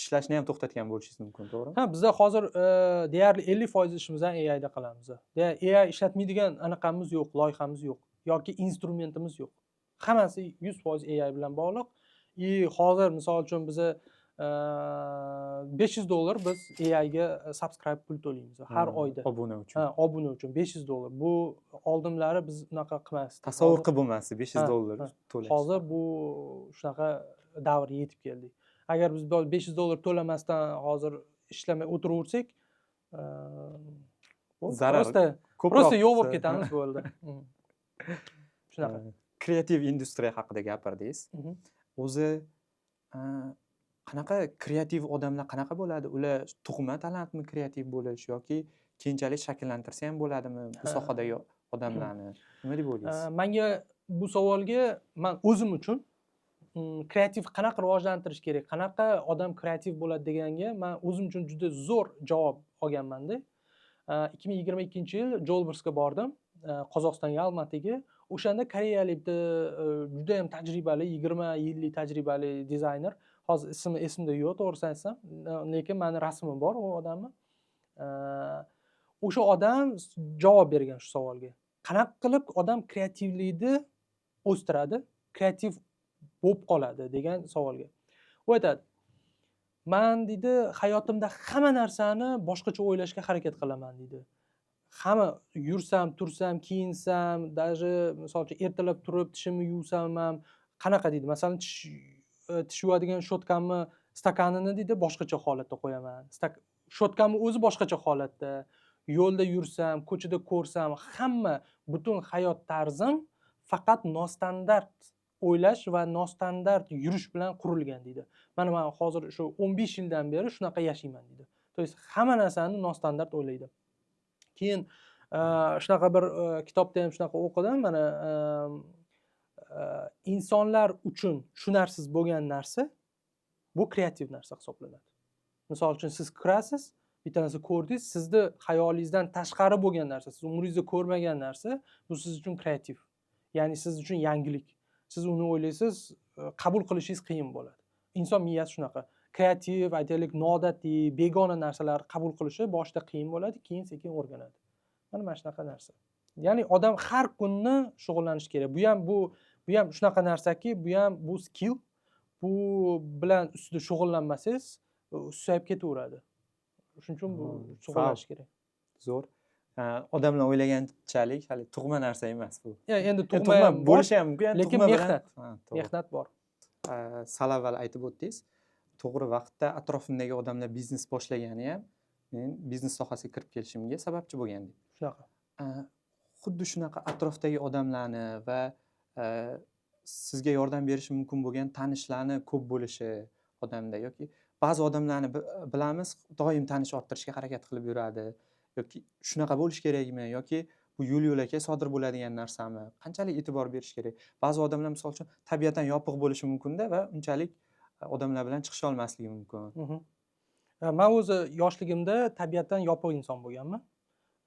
Speaker 2: ishlashni ham to'xtatgan bo'lishingiz mumkin, to'g'rimi?
Speaker 1: Bizda hozir deyarli 50% ishimizni AI da qilamiz. AI ishlatmaydigan anaqamiz yo'q, loyihamiz yo'q yoki instrumentimiz yo'q. Hammasi 100% AI bilan bog'liq. Hozir misol uchun biza $500 biz AI ga subscribe pul to'laymiz har oyda.
Speaker 2: Obuna uchun.
Speaker 1: Obuna uchun $500. Bu oldinlari biz unaqa qilmasdik.
Speaker 2: Tasavvur qilib bo'lmasdi $500 to'lash.
Speaker 1: Hozir bu shunaqa davr yetib keldik. Agar biz $500 to'lamasdan hozir ishlamay o'tiraversak, prosta yo'q bo'lib ketamiz bo'ldi. Shunaqa.
Speaker 2: Kreativ industriya haqida gapirdingiz. O'zi qanaqa kreativ odamlar qanaqa bo'ladi? Ular tug'ma talantmi kreativ bo'lish yoki keyinchalik shakllantirsa ham bo'ladimi bu sohadagi odamlarni? Nima deb o'ylaysiz?
Speaker 1: Menga bu savolga men o'zim uchun kreativ qanaqa rivojlantirish kerak, qanaqa odam kreativ bo'ladi deganga men o'zim uchun juda zo'r javob olganman-da. 2022-yil Jo'lbirsga bordim, Qozog'istonga, Almatiga. O'shanda koreyalik juda ham tajribali, 20 yillik tajribali dizayner. Hozir ismi esimda yo'q, to'g'risini aytsam, lekin meni rasmim bor u odamni. O'sha odam javob bergan shu savolga. Qanaqa qilib odam kreativlikni o'stiradi, kreativ bo'lib qoladi degan savolga. U aytadi: "Men deydi, hayotimda hamma narsani boshqacha o'ylashga harakat qilaman" deydi. Hamma yursam, tursam, kiyinsam, даже misol uchun ertalab turib tishimni yuvsam ham qanaqa deydi, masalan, tish yuvadigan shotkamni stakanini deydi boshqacha holatda qo'yaman. Shotkamni o'zi boshqacha holatda. Yo'lda yursam, ko'chada ko'rsam, hamma butun hayot tarzim faqat nostandart o'ylash va nostandart yurish bilan qurilgan deydi. Mana men hozir shu 15 yildan beri shunaqa yashayman deydi. To есть hamma narsani nostandart o'ylaydi. Keyin shunaqa bir kitobda ham shunaqa o'qidim. Mana insonlar uchun tushunarsiz bo'lgan narsa bu kreativ narsa hisoblanadi. Misol uchun siz kirasiz, bitta narsa ko'rdingiz, sizni xayolingizdan tashqari bo'lgan narsa, siz umringizda ko'rmagan narsa, bu siz uchun kreativ. Ya'ni siz uchun yangilik. Siz uni o'ylaysiz, qabul qilishingiz qiyin bo'ladi. Inson miyasi shunaqa. Kreativ, aytaylik, noodatiy, begona narsalar qabul qilishi boshida qiyin bo'ladi, keyin sekin o'rganadi. Mana shunaqa narsa. Ya'ni odam har kuni shug'ullanish kerak. Bu ham shunaqa narsaki, bu skill. Bu bilan ustida shug'ullanmasangiz, susayib ketaveradi. Shuning uchun bu shug'ullanish kerak.
Speaker 2: Zo'r. Odamlar o'ylaganchalik hali tug'ma narsa emas bu.
Speaker 1: Endi tug'ma
Speaker 2: bo'lishi ham mumkin,
Speaker 1: lekin mehnat bor.
Speaker 2: Sal avval aytib o'tdingiz, to'g'ri vaqtda atrofimdagi odamlar biznes boshlagani ham men biznes sohasiga kirib kelishimga sababchi bo'lgandi.
Speaker 1: Shunaqa.
Speaker 2: Xuddi shunaqa atrofdagi odamlarni va sizga yordam berishi mumkin bo'lgan tanishlarni ko'p bo'lishi odamda yoki ba'zi odamlarni bilamiz, doim tanish orttirishga harakat qilib yuradi. yoki shunaqa bo'lishi kerakmi yoki bu yo'l-yo'lakay sodir bo'ladigan narsami? Qanchalik e'tibor berish kerak? Ba'zi odamlar misol uchun tabiatan yopiq bo'lishi mumkin-da va unchalik odamlar bilan chiqisha olmasligi mumkin.
Speaker 1: Mhm. Man o'zi yoshligimda tabiatdan yopiq inson bo'lganman.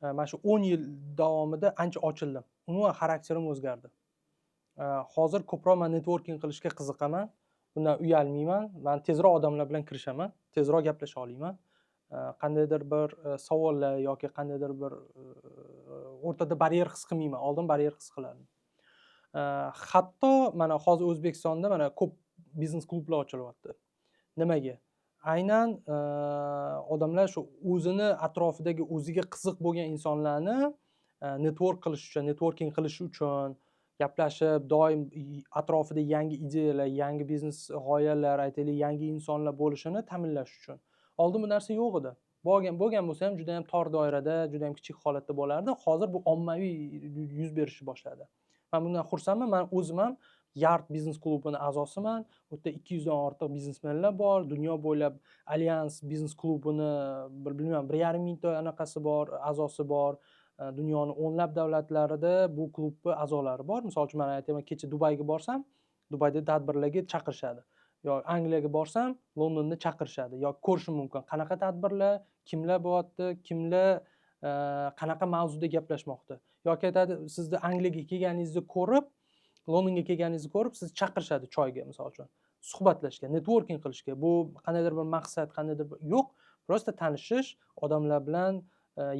Speaker 1: Mana shu 10 yil davomida ancha ochildim. Umuman xarakterim o'zgardi. Hozir ko'proq men networking qilishga qiziqaman. Bundan uyalmayman. Men tezroq odamlar bilan kirishaman, tezroq gaplasha olaman. Qandaydir bir savollar yoki qandaydir bir o'rtada baryer his qilmayman. Oldin baryer his qilardim. Hatto mana hozir O'zbekistonda mana ko'p biznes klublar ochilyapti. Nimaga? Aynan odamlar shu o'zini atrofidagi o'ziga qiziq bo'lgan insonlarni networking qilish uchun gaplashib, doim atrofida yangi ideyalar, yangi biznes g'oyalar, aytaylik, yangi insonlar bo'lishini ta'minlash uchun. Oldin bu narsa yo'q edi. Bo'lgan bo'lsa ham juda ham tor doirada, juda ham kichik holatda bo'lardi. Hozir bu ommaviy yuz berishni boshladi. Men bundan xursandman. Men o'zim ham Yard biznes klubini a'zosiman. U yerda 200 dan ortiq biznesmenlar bor. Dunyo bo'ylab Allianz biznes klubini bilmayman 1,5 mingta anaqasi bor, a'zosi bor. Dunyoning o'nlab davlatlarida bu klubni a'zolari bor. Misol uchun men aytaman, kecha Dubayga borsam, Dubayda tadbirlarga chaqirishadi. Yo Angliyaga borsam, Londonda chaqirishadi. Yo ko'rishim mumkin. Qanaqa tadbirlar, kimlar bo'lyapti, kimlar qanaqa mavzuda gaplashmoqda. Yoki aytadi, sizni Angliyaga kelganingizni ko'rib, Londonga kelganingizni ko'rib, sizni chaqirishadi choyga misol uchun. Suhbatlashishga, networking qilishga. Bu qandaydir bir maqsad, qandaydir bir yo'q. Prosta tanishish, odamlar bilan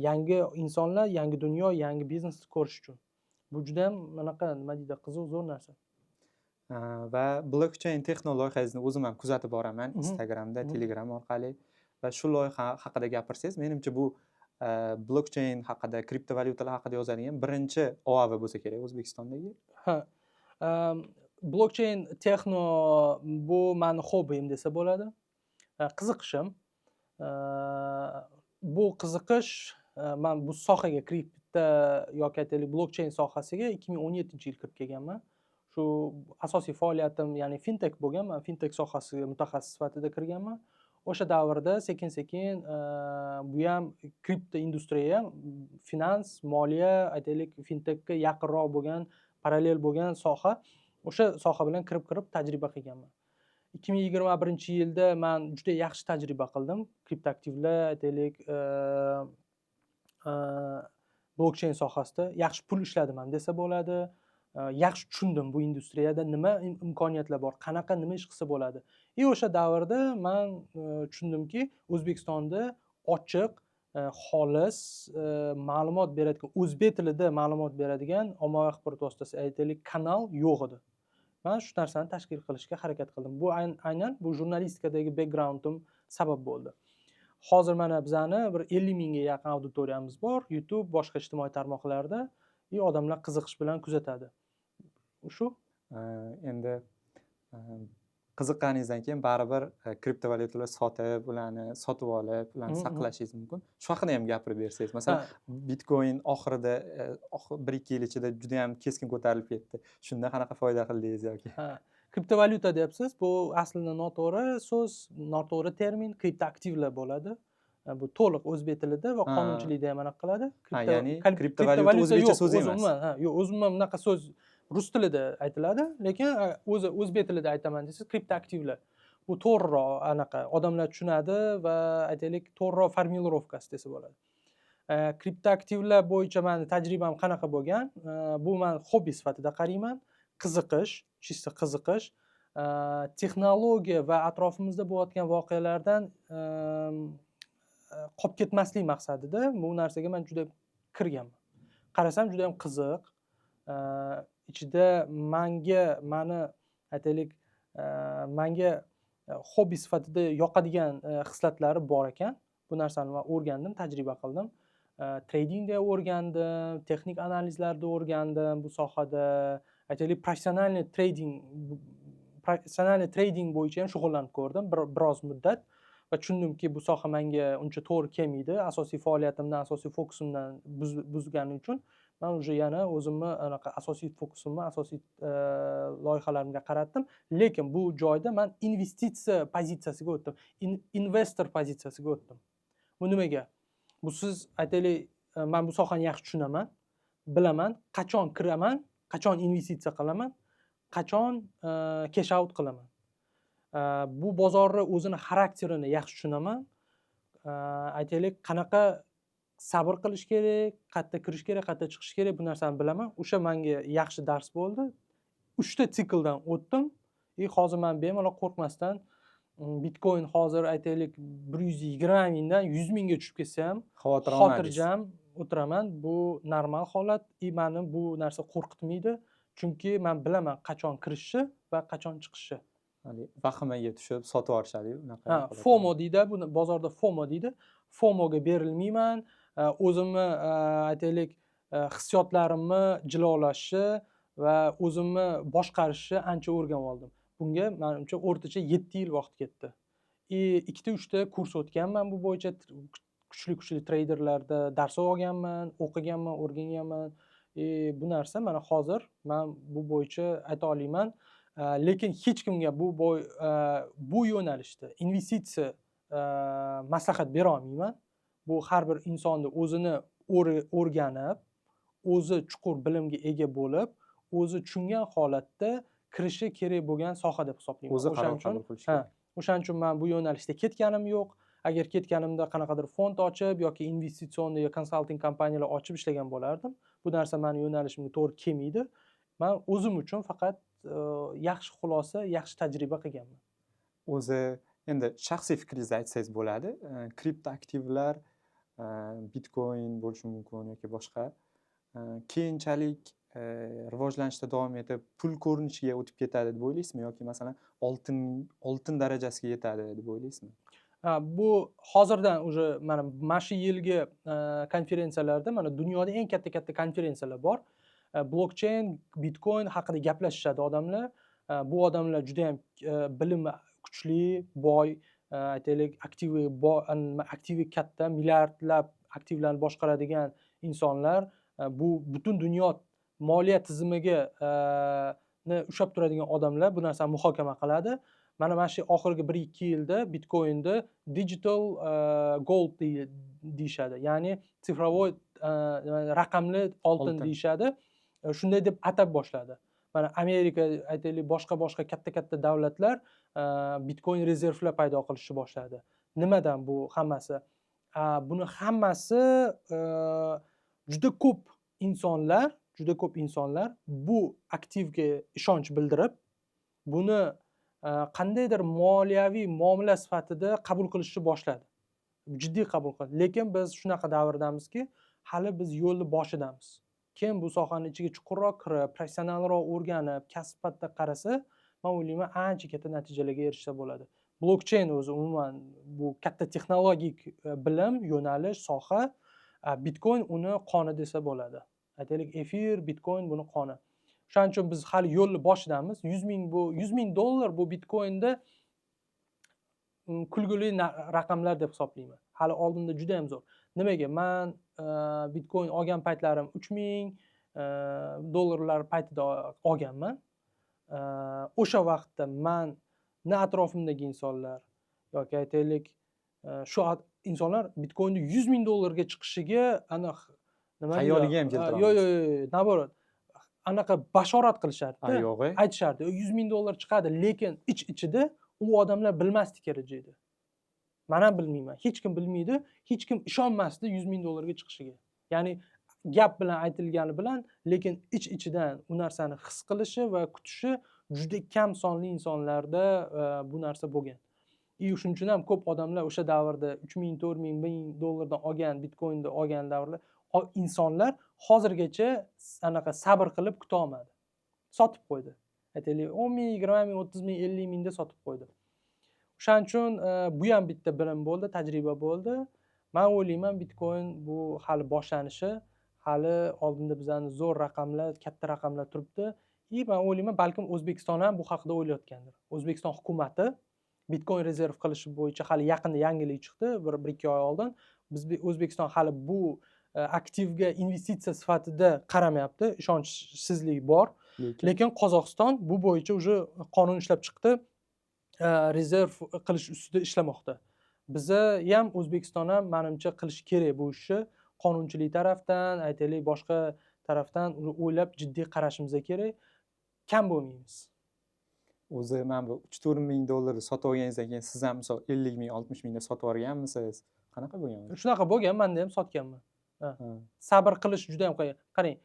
Speaker 1: yangi insonlar, yangi dunyo, yangi biznesni ko'rish uchun. Bu juda ham anaqa nima deydi, qiziq zo'r narsa.
Speaker 2: Va blockchain texnologiyasini o'zim ham kuzatib boraman Instagramda, Telegram orqali va shu loyiha haqida gapirsangiz, menimcha bu blockchain haqida, kriptovalyutalar haqida yozadigan birinchi OAV bo'lsa kerak O'zbekistondagi.
Speaker 1: Ha. Blockchain texno bu meni hobbim desa bo'ladi. Qiziqishim. Bu qiziqish men bu sohaga kripto yoki aytaylik blockchain sohasiga 2017-yil kirib kelganman. Shu asosiy faoliyatim, ya'ni fintech bo'lgan. Men fintech sohasiga mutaxassis sifatida kirganman. O'sha davrda sekin-sekin bu ham kripto industriya ham finans, moliya, aytaylik fintechga yaqinroq bo'lgan, parallel bo'lgan soha. O'sha soha bilan kirib tajriba qilganman. 2021-yilda men juda yaxshi tajriba qildim. Kriptoaktivlar, aytaylik, blockchain sohasida yaxshi pul ishladim ham desa bo'ladi. Yaxshi tushundim bu industriyada nima imkoniyatlar bor, qanaqa nima ish qilsa bo'ladi. O'sha davrda men tushundimki, O'zbekistonda ochiq, xolis ma'lumot beradigan, o'zbek tilida ma'lumot beradigan ommaviy axborot vositasi, aytaylik, kanal yo'q edi. Men shu narsani tashkil qilishga harakat qildim. Bu aynan bu jurnalistikadagi backgroundim sabab bo'ldi. Hozir mana bizani bir 50 mingga yaqin auditoriyamiz bor, YouTube, boshqa ijtimoiy tarmoqlarda odamlar qiziqish bilan kuzatadi. Shu.
Speaker 2: Endi qiziqqaningizdan keyin baribir kriptovalyutalar sotib, ularni sotib olib, ularni saqlashingiz mumkin. Shu haqida ham gapirib bersangiz. Masalan, Bitcoin oxirida 1-2 yil ichida juda ham keskin ko'tarilib ketdi. Shunda qanaqa foyda qildingiz yoki?
Speaker 1: Kriptovalyuta deyapsiz. Bu aslida noto'g'ri so'z, noto'g'ri termin, kriptoaktivlar bo'ladi. Bu to'liq o'zbek tilida va qonunchilikda ham aniq qiladi.
Speaker 2: Ya'ni kriptovalyuta o'zbekcha so'z emas.
Speaker 1: Yo'q, o'zimman bunaqa so'z rus tilida aytiladi, lekin o'zi o'zbek tilida aytaman desangiz, kriptoaktivlar. Bu to'g'riroq anaqa odamlar tushunadi va aytaylik to'g'riroq formulirovkasi desa bo'ladi. Kriptoaktivlar bo'yicha meni tajribam qanaqa bo'lgan? Bu men hobbi sifatida qarayman. Qiziqish, chista qiziqish, texnologiya va atrofimizda bo'layotgan voqealardan qolib ketmaslik maqsadida bu narsaga men juda kirganman. Qarasam juda ham qiziq. Ichida meni aytaylik, menga hobbi sifatida yoqadigan xislatlari bor ekan. Bu narsani men o'rgandim, tajriba qildim. Tradingda o'rgandim, texnik analizlarda o'rgandim bu sohada. Aytaylik, professional trading bo'yicha ham shug'ullanib ko'rdim biroz muddat va tushundimki, bu soha menga uncha to'g'ri kelmaydi. Asosiy faoliyatimdan, asosiy fokusimdan buzgani uchun men уже yana o'zimni anaqa asosiy fokusimni, asosiy loyihalarimga qaratdim. Lekin bu joyda men investitsiya pozitsiyasiga o'tdim. Investor pozitsiyasiga o'tdim. Bu nimaga? Bu siz aytaylik, men bu sohani yaxshi tushunaman, bilaman, qachon kiraman, qachon investitsiya qilaman, qachon cash out qilaman. Bu bozorni o'zini xarakterini yaxshi tushunaman. Aytaylik, qanaqa sabr qilish kerak, qayerda kirish kerak, qayerda chiqish kerak, bu narsani bilaman. O'sha menga yaxshi dars bo'ldi. 3 ta sikldan o'tdim. Hozir men bemalol qo'rqmasdan Bitcoin hozir aytaylik 120 mingdan 100 mingga tushib ketsa ham
Speaker 2: Xavotir olmadingiz.
Speaker 1: xotirjam o'tiraman. Bu normal holat. Meni bu narsa qo'rqitmaydi. Chunki men bilaman qachon kirishi va qachon chiqishi.
Speaker 2: Vahimaga tushib sotib yuborishadi unaqa.
Speaker 1: FOMO deydi, buni bozorda FOMO deydi. FOMOga berilmayman. O'zimni aytaylik hissiyotlarimni jilolashni va o'zimni boshqarishni ancha o'rganib oldim. Bunga menimcha o'rtacha 7 yil vaqt ketdi. 2-3 ta kurs o'tganman bu bo'yicha, kuchli treyderlarda dars olganman, o'qiganman, o'rganganman. Bu narsa mana hozir men bu bo'yicha ayta olaman. Lekin hech kimga bu yo'nalishda investitsiya maslahat bera olmayman. Bu har bir insonni o'zini o'rganib, o'zi chuqur bilimga ega bo'lib, o'zi tushungan holatda kirishi kerak bo'lgan soha deb hisoblayman.
Speaker 2: O'zi qaror qabul qilish kerak.
Speaker 1: O'shaning uchun men bu yo'nalishda ketganim yo'q. Agar ketganimda qanaqadir fond ochib yoki investitsion yo konsalting kompaniyalar ochib ishlagan bo'lardim. Bu narsa meni yo'nalishimga to'g'ri kelmaydi. Men o'zim uchun faqat yaxshi xulosa, yaxshi tajriba qilganman.
Speaker 2: O'zi endi shaxsiy fikringizni aytsangiz bo'ladi. Kripto aktivlar, Bitcoin bo'lishi mumkin yoki boshqa keyinchalik rivojlanishda davom etib pul ko'rinishiga o'tib ketadi deb o'ylaysizmi yoki masalan oltin darajasiga yetadi deb o'ylaysizmi?
Speaker 1: Bu hozirdan mana shu yilgi konferensiyalarda mana dunyoda eng katta konferensiyalar bor. Blockchain, Bitcoin haqida gaplashishadi odamlar. Bu odamlar juda ham bilimi kuchli, boy, aytaylik aktivi katta, milliardlab aktivlarni boshqaradigan insonlar. Bu butun dunyo moliya tizimiga ushlab turadigan odamlar bu narsani muhokama qiladi. Mana shu oxirgi 1-2 yilda Bitcoin'da digital gold deyishadi. Ya'ni sifrovoy raqamli oltin deyishadi. Shunday deb atab boshladi. Mana Amerika aytaylik boshqa katta davlatlar Bitcoin rezervlar paydo qilishni boshladi. Nimadan bu hammasi? Buni hammasi juda ko'p insonlar bu aktivga ishonch bildirib, buni qandaydir moliyaviy muomala sifatida qabul qilishni boshladi. Jiddiy qabul qildi. Lekin biz shunaqa davrdamizki, hali biz yo'lni boshidamiz. Kim bu sohaning ichiga chuqurroq kirib, professionalroq o'rganib, kasb sifatida qarasa, men o'ylayman ancha katta natijalarga erishsa bo'ladi. Blockchain o'zi umuman bu katta texnologik bilim, yo'nalish, soha. Bitcoin uni qoni desa bo'ladi. Aytaylik efir, Bitcoin buni qoni. Shuning uchun biz hali yo'lni boshidamiz. 100 ming dollar bu Bitcoinda kulguli raqamlar deb hisoblayman. Hali oldinda juda ham zo'r. Nimaga? Men Bitcoin olgan paytlarim 3 ming dollarlar paytida olganman. O'sha vaqtda men atrofimdagi insonlar yoki aytaylik shu insonlar Bitcoinni 100 ming dollarga chiqishiga
Speaker 2: xayoliga ham keltirolmaydi.
Speaker 1: Yo'q, naborot. Anaqa bashorat qilishardi. Aytishardi, 100 ming dollar chiqadi, lekin ichida u odamlar bilmasdi kelajagida. Men ham bilmayman, hech kim bilmaydi, hech kim ishonmasdi 100 ming dollarga chiqishiga. Ya'ni gap bilan aytilgani bilan, lekin ichidan u narsani his qilishi va kutishi juda kam sonli insonlarda bu narsa bo'lgan. Shuning uchun ham ko'p odamlar o'sha davrda 3 ming, 4 ming, 1000 dollardan olgan, Bitcoinda olgan davrlar insonlar hozirgacha anaqa sabr qilib kuta olmadi. Sotib qo'ydi. Aytaylik 10 ming, 20 ming, 30 ming, 50 mingda sotib qo'ydi. O'shaning uchun bu ham bitta bilim bo'ldi, tajriba bo'ldi. Men o'ylayman Bitcoin bu hali boshlanishi, hali oldinda bizani zo'r raqamlar, katta raqamlar turibdi. Men o'ylayman balkim O'zbekiston ham bu haqida o'ylayotgandir. O'zbekiston hukumatı Bitcoin rezerv qilish bo'yicha hali yaqinda yangilik chiqdi, 1-2 oy oldin. Biz O'zbekiston hali bu aktivga investitsiya sifatida qaramayapti, ishonchsizlik bor. Lekin Qozog'iston bu bo'yicha уже qonun ishlab chiqdi, rezerv qilish ustida ishlamoqda. biza ham O'zbekiston ham menimcha qilish kerak bu ishni. Qonunchilik tarafdan, aytaylik boshqa tarafdan uni o'ylab jiddiy qarashimiz kerak. Kam bo'lmaymiz.
Speaker 2: O'zi mana bu 3-4 ming dollarni sotib olganingizdan keyin siz ham misol 50 ming, 60 mingda sotib yuborganmisiz? Qanaqa bo'lgan o'zi?
Speaker 1: Shunaqa bo'lgan, menda ham sotganman. Ha.
Speaker 2: Ha.
Speaker 1: Sabr qilish juda ham qiyin. Qarang,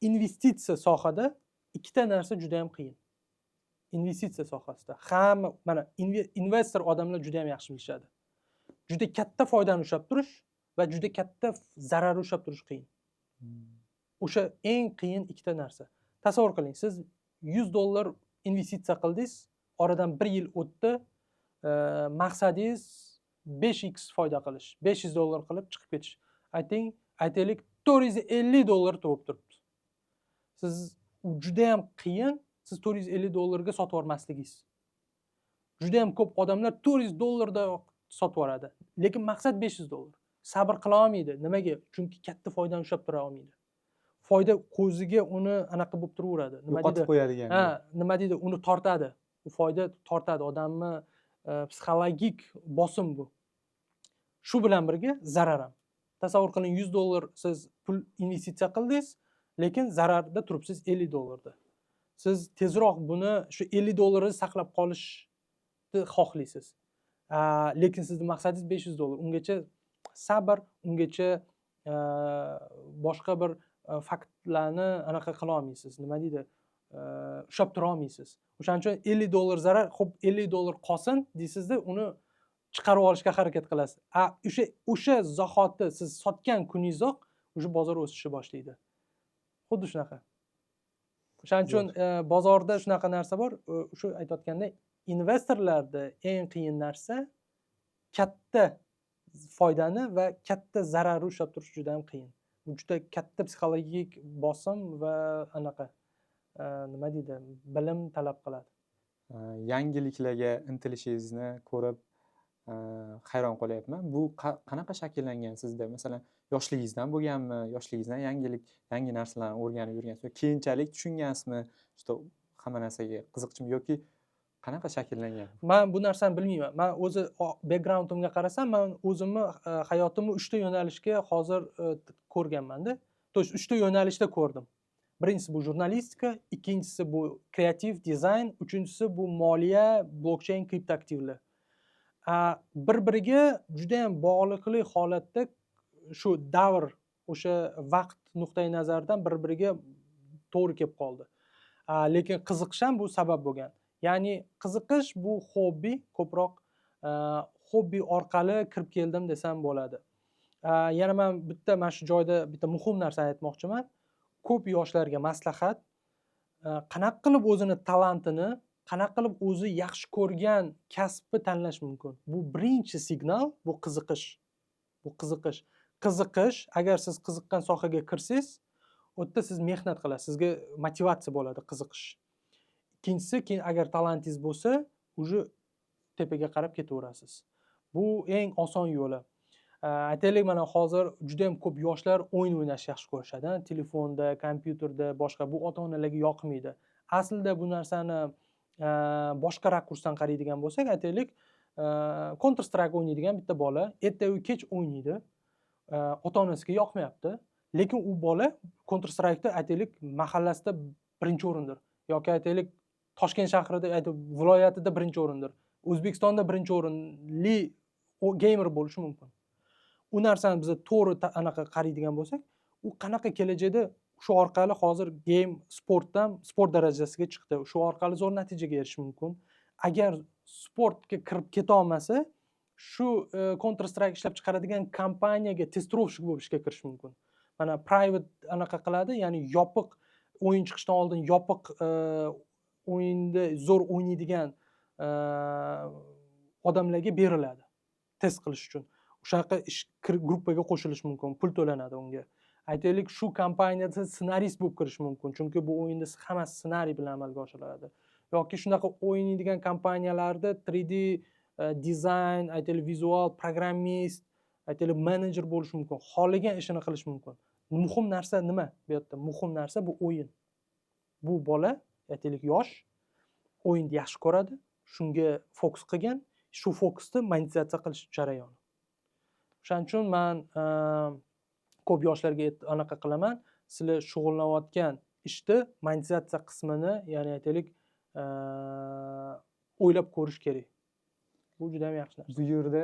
Speaker 1: investitsiya sohada ikkita narsa juda ham qiyin. Investitsiya sohasida hamma mana investor odamlar juda ham yaxshi bilishadi. Juda katta foydani ushlab turish va juda katta zararni ushlab turish qiyin. O'sha eng qiyin ikkita narsa. Tasavvur qiling, siz 100 dollar investitsiya qildingiz, oradan 1 yil o'tdi, maqsadingiz 5x foyda qilish, 500 dollar qilib chiqib ketish. Aytaylik 450 dollar topib turibdi. Siz juda ham qiyin, siz 450 dollarga sotib olmasligingiz. Juda ham ko'p odamlar 400 dollarda sotib oladi, lekin maqsad 500 dollar. Sabr qila olmaydi. Nimaga? Chunki katta foydani ushlab tura olmaydi. Foyda ko'ziga uni anaqa bo'lib turaveradi.
Speaker 2: Yo'qotib qo'yadigan.
Speaker 1: Ha, nima deydi? Uni tortadi. U foyda tortadi odamni psixologik bosim bu. Shu bilan birga zarar ham. Tasavvur qiling, 100 dollar siz pul investitsiya qildingiz, lekin zararda turibsiz 50 dollarda. Siz tezroq buni shu 50 dollarni saqlab qolishni xohlaysiz. Lekin sizning maqsadingiz 500 dollar. Ungacha sabr, ungacha boshqa bir faktlarni anaqa qila olmaysiz. Nima deydi? Ushlab tura olmaysiz. O'shaning uchun 50 dollar zarar, xo'p 50 dollar qolsin deysizda, uni chiqarib olishga harakat qilasiz. O'sha zahoti siz sotgan kuningizoq o'sha bozor o'sishni boshlaydi. Xuddi shunaqa. O'shaning uchun bozorda shunaqa narsa bor. O'sha aytayotgandek, investorlarda eng qiyin narsa katta foydani va katta zararni ushlab turish juda ham qiyin. Bu juda katta psixologik bosim va anaqa nima deydi, bilim talab qiladi.
Speaker 2: Yangiliklarga intilishingizni ko'rib hayron qolyapman. Bu qanaqa shakllangan sizda? Masalan, yoshligingizdan bo'lganmi? Yoshligingizdan yangi narsalarni o'rganib yurgansizmi? Keyinchalik tushungansizmi? Juda hamma narsaga qiziqchimi yoki qanaqa shakllangan?
Speaker 1: Men bu narsani bilmayman. Men o'zi backgroundimga qarasam, men o'zimni hayotimni 3 ta yo'nalishga hozir ko'rganman-da. To есть 3 ta yo'nalishda ko'rdim. Birinchisi bu jurnalistika, ikkinchisi bu kreativ dizayn, uchinchisi bu moliya, blockchain, kriptoaktivlar. Bir-biriga juda ham bog'liqli holatda shu davr, o'sha vaqt nuqtai nazaridan bir-biriga to'g'ri kelib qoldi. Lekin qiziqish ham bu sabab bo'lgan. Ya'ni qiziqish bu hobbi, ko'proq hobbi orqali kirib keldim desam bo'ladi. Yana men mana shu joyda bitta muhim narsani aytmoqchiman. Ko'p yoshlarga maslahat, qanaqa qilib o'zini talantini, qanaqa qilib o'zi yaxshi ko'rgan kasbni tanlash mumkin. Bu birinchi signal, bu qiziqish. Bu qiziqish. Qiziqish, agar siz qiziqqan sohaga kirsangiz, u yerda siz mehnat qilasiz, sizga motivatsiya bo'ladi qiziqish. Ikkinchisi, keyin agar talantingiz bo'lsa, uje tepaga qarab ketaverasiz. Bu eng oson yo'li. Aytaylik, mana hozir juda ham ko'p yoshlar o'yin o'ynashni yaxshi ko'rishadi. Telefonda, kompyuterda, boshqa. Bu ota-onalarga yoqmaydi. Aslida bu narsani boshqa rakursdan qaraydigan bo'lsak, aytaylik, Counter Strike o'ynaydigan bitta bola erta-yu kech o'ynaydi. Ota-onasiga yoqmayapti. Lekin u bola Counter Strike'da aytaylik mahallasida birinchi o'rindir. Yoki aytaylik Toshkent shahrida, viloyatida birinchi o'rindir. O'zbekistonda birinchi o'rinli gamer bo'lishi mumkin. U narsani biz to'g'ri anaqa qaraydigan bo'lsak, u qanaqa kelajakda shu orqali hozir game sportdan sport darajasiga chiqdi. Shu orqali zo'r natijaga erishish mumkin. Agar sportga kirib keta olmasa, shu Counter Strike ishlab chiqaradigan kompaniyaga testrovщик bo'lib ishga kirish mumkin. Mana private anaqa qiladi, ya'ni yopiq o'yin chiqishdan oldin yopiq o'yinda zo'r o'ynaydigan odamlarga beriladi test qilish uchun. O'shaqa ish gruppaga qo'shilish mumkin, pul to'lanadi unga. Aytaylik, shu kompaniyada ssenarist bo'lib kirish mumkin, chunki bu o'yinda hammasi ssenariy bilan amalga oshiriladi. Yoki shunaqa o'ynaydigan kompaniyalarda 3D dizayn, aytaylik vizual programmist, aytaylik menejer bo'lish mumkin. Xohlagan ishini qilish mumkin. Muhim narsa nima? Bu yerda muhim narsa bu o'yin. Bu bola, aytaylik yosh, o'yinni yaxshi ko'radi, shunga fokus qilgan, shu fokusni monetizatsiya qilish jarayoni. O'shaning uchun man ko'p yoshlarga anaqa qilaman, sizlar shug'ullanayotgan ishni monetizatsiya qismini, ya'ni aytaylik, o'ylab ko'rish kerak. Bu juda ham yaxshi narsa.
Speaker 2: Bu yerda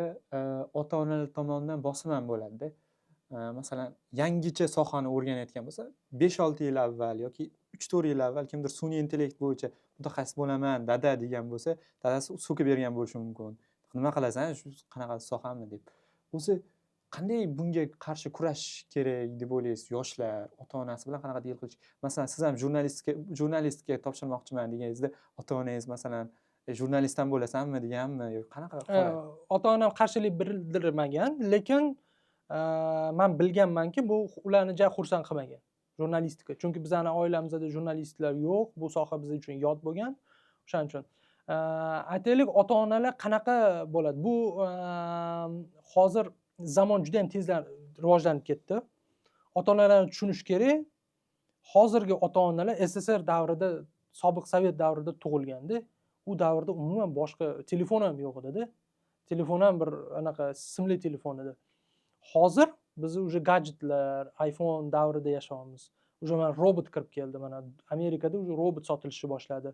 Speaker 2: ota-onalar tomonidan bosim ham bo'ladi-da. Masalan, yangicha sohani o'rganayotgan bo'lsa, 5-6 yil avval yoki 3-4 yil avval kimdir sun'iy intellekt bo'yicha mutaxassis bo'laman, dada degan bo'lsa, dadasi so'kib bergan bo'lishi mumkin. Nima qilasan, shu qanaqa sohami deb. O'zi qanday bunga qarshi kurashish kerak deb o'ylaysiz? Yoshlar ota-onasi bilan qanaqa deal qilish? Masalan, siz ham jurnalistga topshirmoqchiman deganingizda, ota-onangiz masalan, jurnalistdan bo'lasanmi deganmi yoki qanaqa?
Speaker 1: Ota-onam qarshilik bildirmagan, lekin men bilganmanki, bu ularni ja xursand qilmagan jurnalistika. Chunki bizning oilamizda jurnalistlar yo'q, bu soha biz uchun yod bo'lgan. O'shaning uchun aytaylik, ota-onalar qanaqa bo'ladi? Bu hozir zamon juda ham tezlar rivojlanib ketdi. Ota-onalarni tushunish kerak. Hozirgi ota-onalar SSR davrida, sobiq Sovet davrida tug'ilganda, u davrda umuman boshqa telefon ham yo'q edi-da. Telefon ham bir anaqa simli telefon edi. Hozir biz uje gadjetlar, iPhone davrida yashayapmiz. Uje mana robot kirib keldi, mana Amerikada uje robot sotilishni boshladi.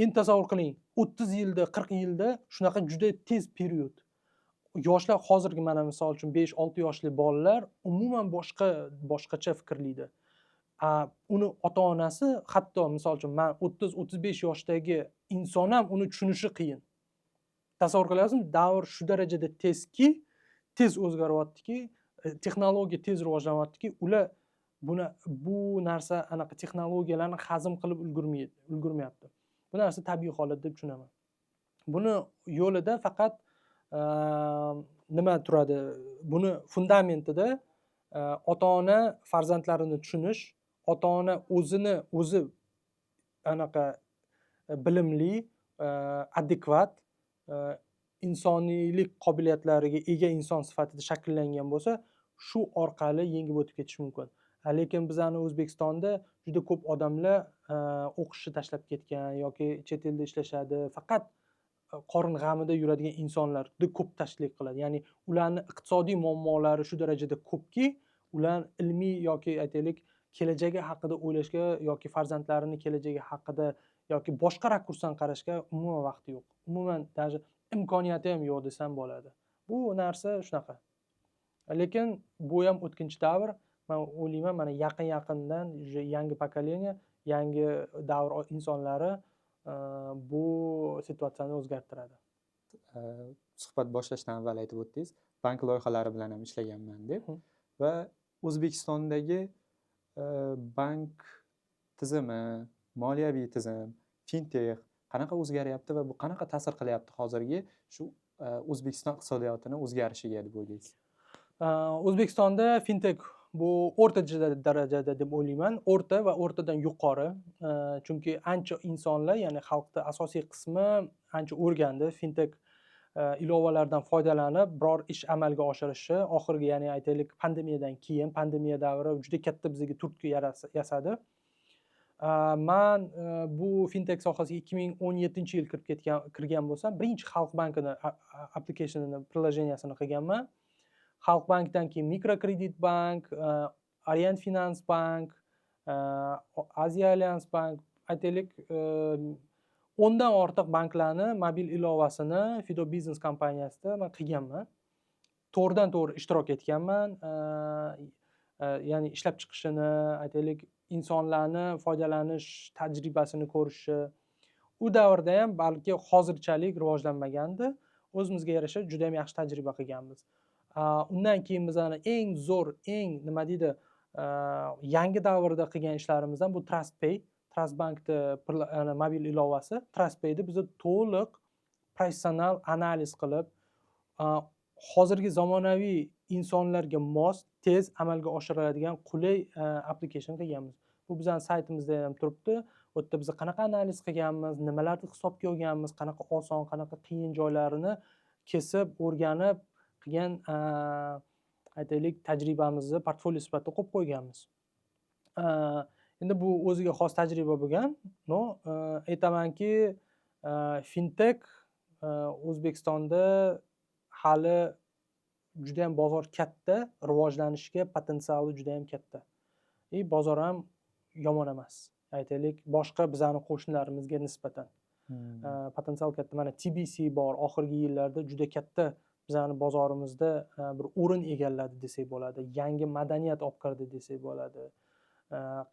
Speaker 1: Endi tasavvur qiling, 30 yilda, 40 yilda shunaqa juda tez period. Yoshlar hozirgi mana misol uchun 5-6 yoshli bolalar umuman boshqacha fikrlaydi. Uni ota-onasi, hatto misol uchun men 30-35 yoshdagi inson ham uni tushunishi qiyin. Tasavvur qilasizmi? Davr shu darajada tezki, tez o'zgaryaptiki, texnologiya tez rivojlanyaptiki, ular bu narsa anaqa texnologiyalarni hazm qilib ulgurmayapti. Bu narsa tabiiy holat deb tushunaman. Buni yo'lida faqat nima turadi? Buni fundamentida ota-ona farzandlarini tushunish, ota-ona o'zi anaqa bilimli, adekvat, insoniylik qobiliyatlariga ega inson sifatida shakllangan bo'lsa, shu orqali yengib o'tib ketish mumkin. Lekin bizning O'zbekistonda juda ko'p odamlar o'qishni tashlab ketgan yoki chet elda ishlashadi, faqat qorin g'amida yuradigan insonlar juda ko'p tashkil qiladi. Ya'ni ularning iqtisodiy muammolari shu darajada ko'pki, ular ilmiy yoki aytaylik kelajagi haqida o'ylashga yoki farzandlarining kelajagi haqida yoki boshqa rakursdan qarashga umuman vaqti yo'q. Umuman даже imkoniyati ham yo'q desam bo'ladi. Bu narsa shunaqa. Lekin bu ham o'tkinchi davr. Men o'ylayman, mana yaqin-yaqindan yangi pokoleniya, yangi davr insonlari bu situatsiyani o'zgartiradi.
Speaker 2: Suhbat boshlashdan avval aytib o'tdingiz, bank loyihalari bilan ham ishlaganman deb va O'zbekistondagi bank tizimi, moliyaviy tizim, fintech qanaqa o'zgaryapti va bu qanaqa ta'sir qilyapti hozirgi shu O'zbekiston iqtisodiyotini o'zgarishiga deb o'ylaysiz?
Speaker 1: O'zbekistonda fintech bu o'rta darajada deb o'ylayman, o'rta va o'rtadan yuqori. Chunki ancha insonlar, ya'ni xalqning asosiy qismi ancha o'rgandi fintech ilovalardan foydalanib biror ish amalga oshirishi. Oxirgi, ya'ni aytaylik, pandemiyadan keyin, pandemiya davri juda katta bizga turtki yasadi. Men bu fintech sohasiga 2017-yil kirgan bo'lsam, birinchi Xalq bankini applicationini, приложениесini qilganman. Xalq bankdan keyin Mikrokredit bank, Orient Finance bank, Asia Alliance bank, aytaylik 10dan ortiq banklarni mobil ilovasini Fido Business kompaniyasida men qilganman. To'g'ridan-to'g'ri ishtirok etganman. Ya'ni ishlab chiqishini, aytaylik, insonlarni foydalanish tajribasini ko'rishi. U davrda ham balki hozirchalik rivojlanmagandi. O'zimizga yarasha juda ham yaxshi tajriba qilganmiz. Undan keyin bizning eng zo'r, nima deydi, yangi davrda qilgan ishlarimizdan bu TrustPay, Trustbankning mobil ilovasi. TrustPayni biz to'liq professional analiz qilib, hozirgi zamonaviy insonlarga mos, tez amalga oshiriladigan qulay application qilganmiz. Bu bizning saytimizda ham turibdi. U yerda biz qanaqa analiz qilganmiz, nimalarni hisobga olganmiz, qanaqa oson, qanaqa qiyin joylarini kesib, o'rganib qilgan aytaylik tajribamizni portfolio sifatida qo'yib qo'yganmiz. Endi bu o'ziga xos tajriba bo'lgan. Aytamanki, fintech O'zbekistonda hali juda ham bozor katta, rivojlanishga potensiali juda ham katta. Bozor ham yomon emas. Aytaylik, boshqa bizani qo'shnilarimizga nisbatan potensial katta. Mana TBC bor, oxirgi yillarda juda katta bizani bozorimizda bir o'rin egalladi desak bo'ladi. Yangi madaniyat olib kirdi desak bo'ladi.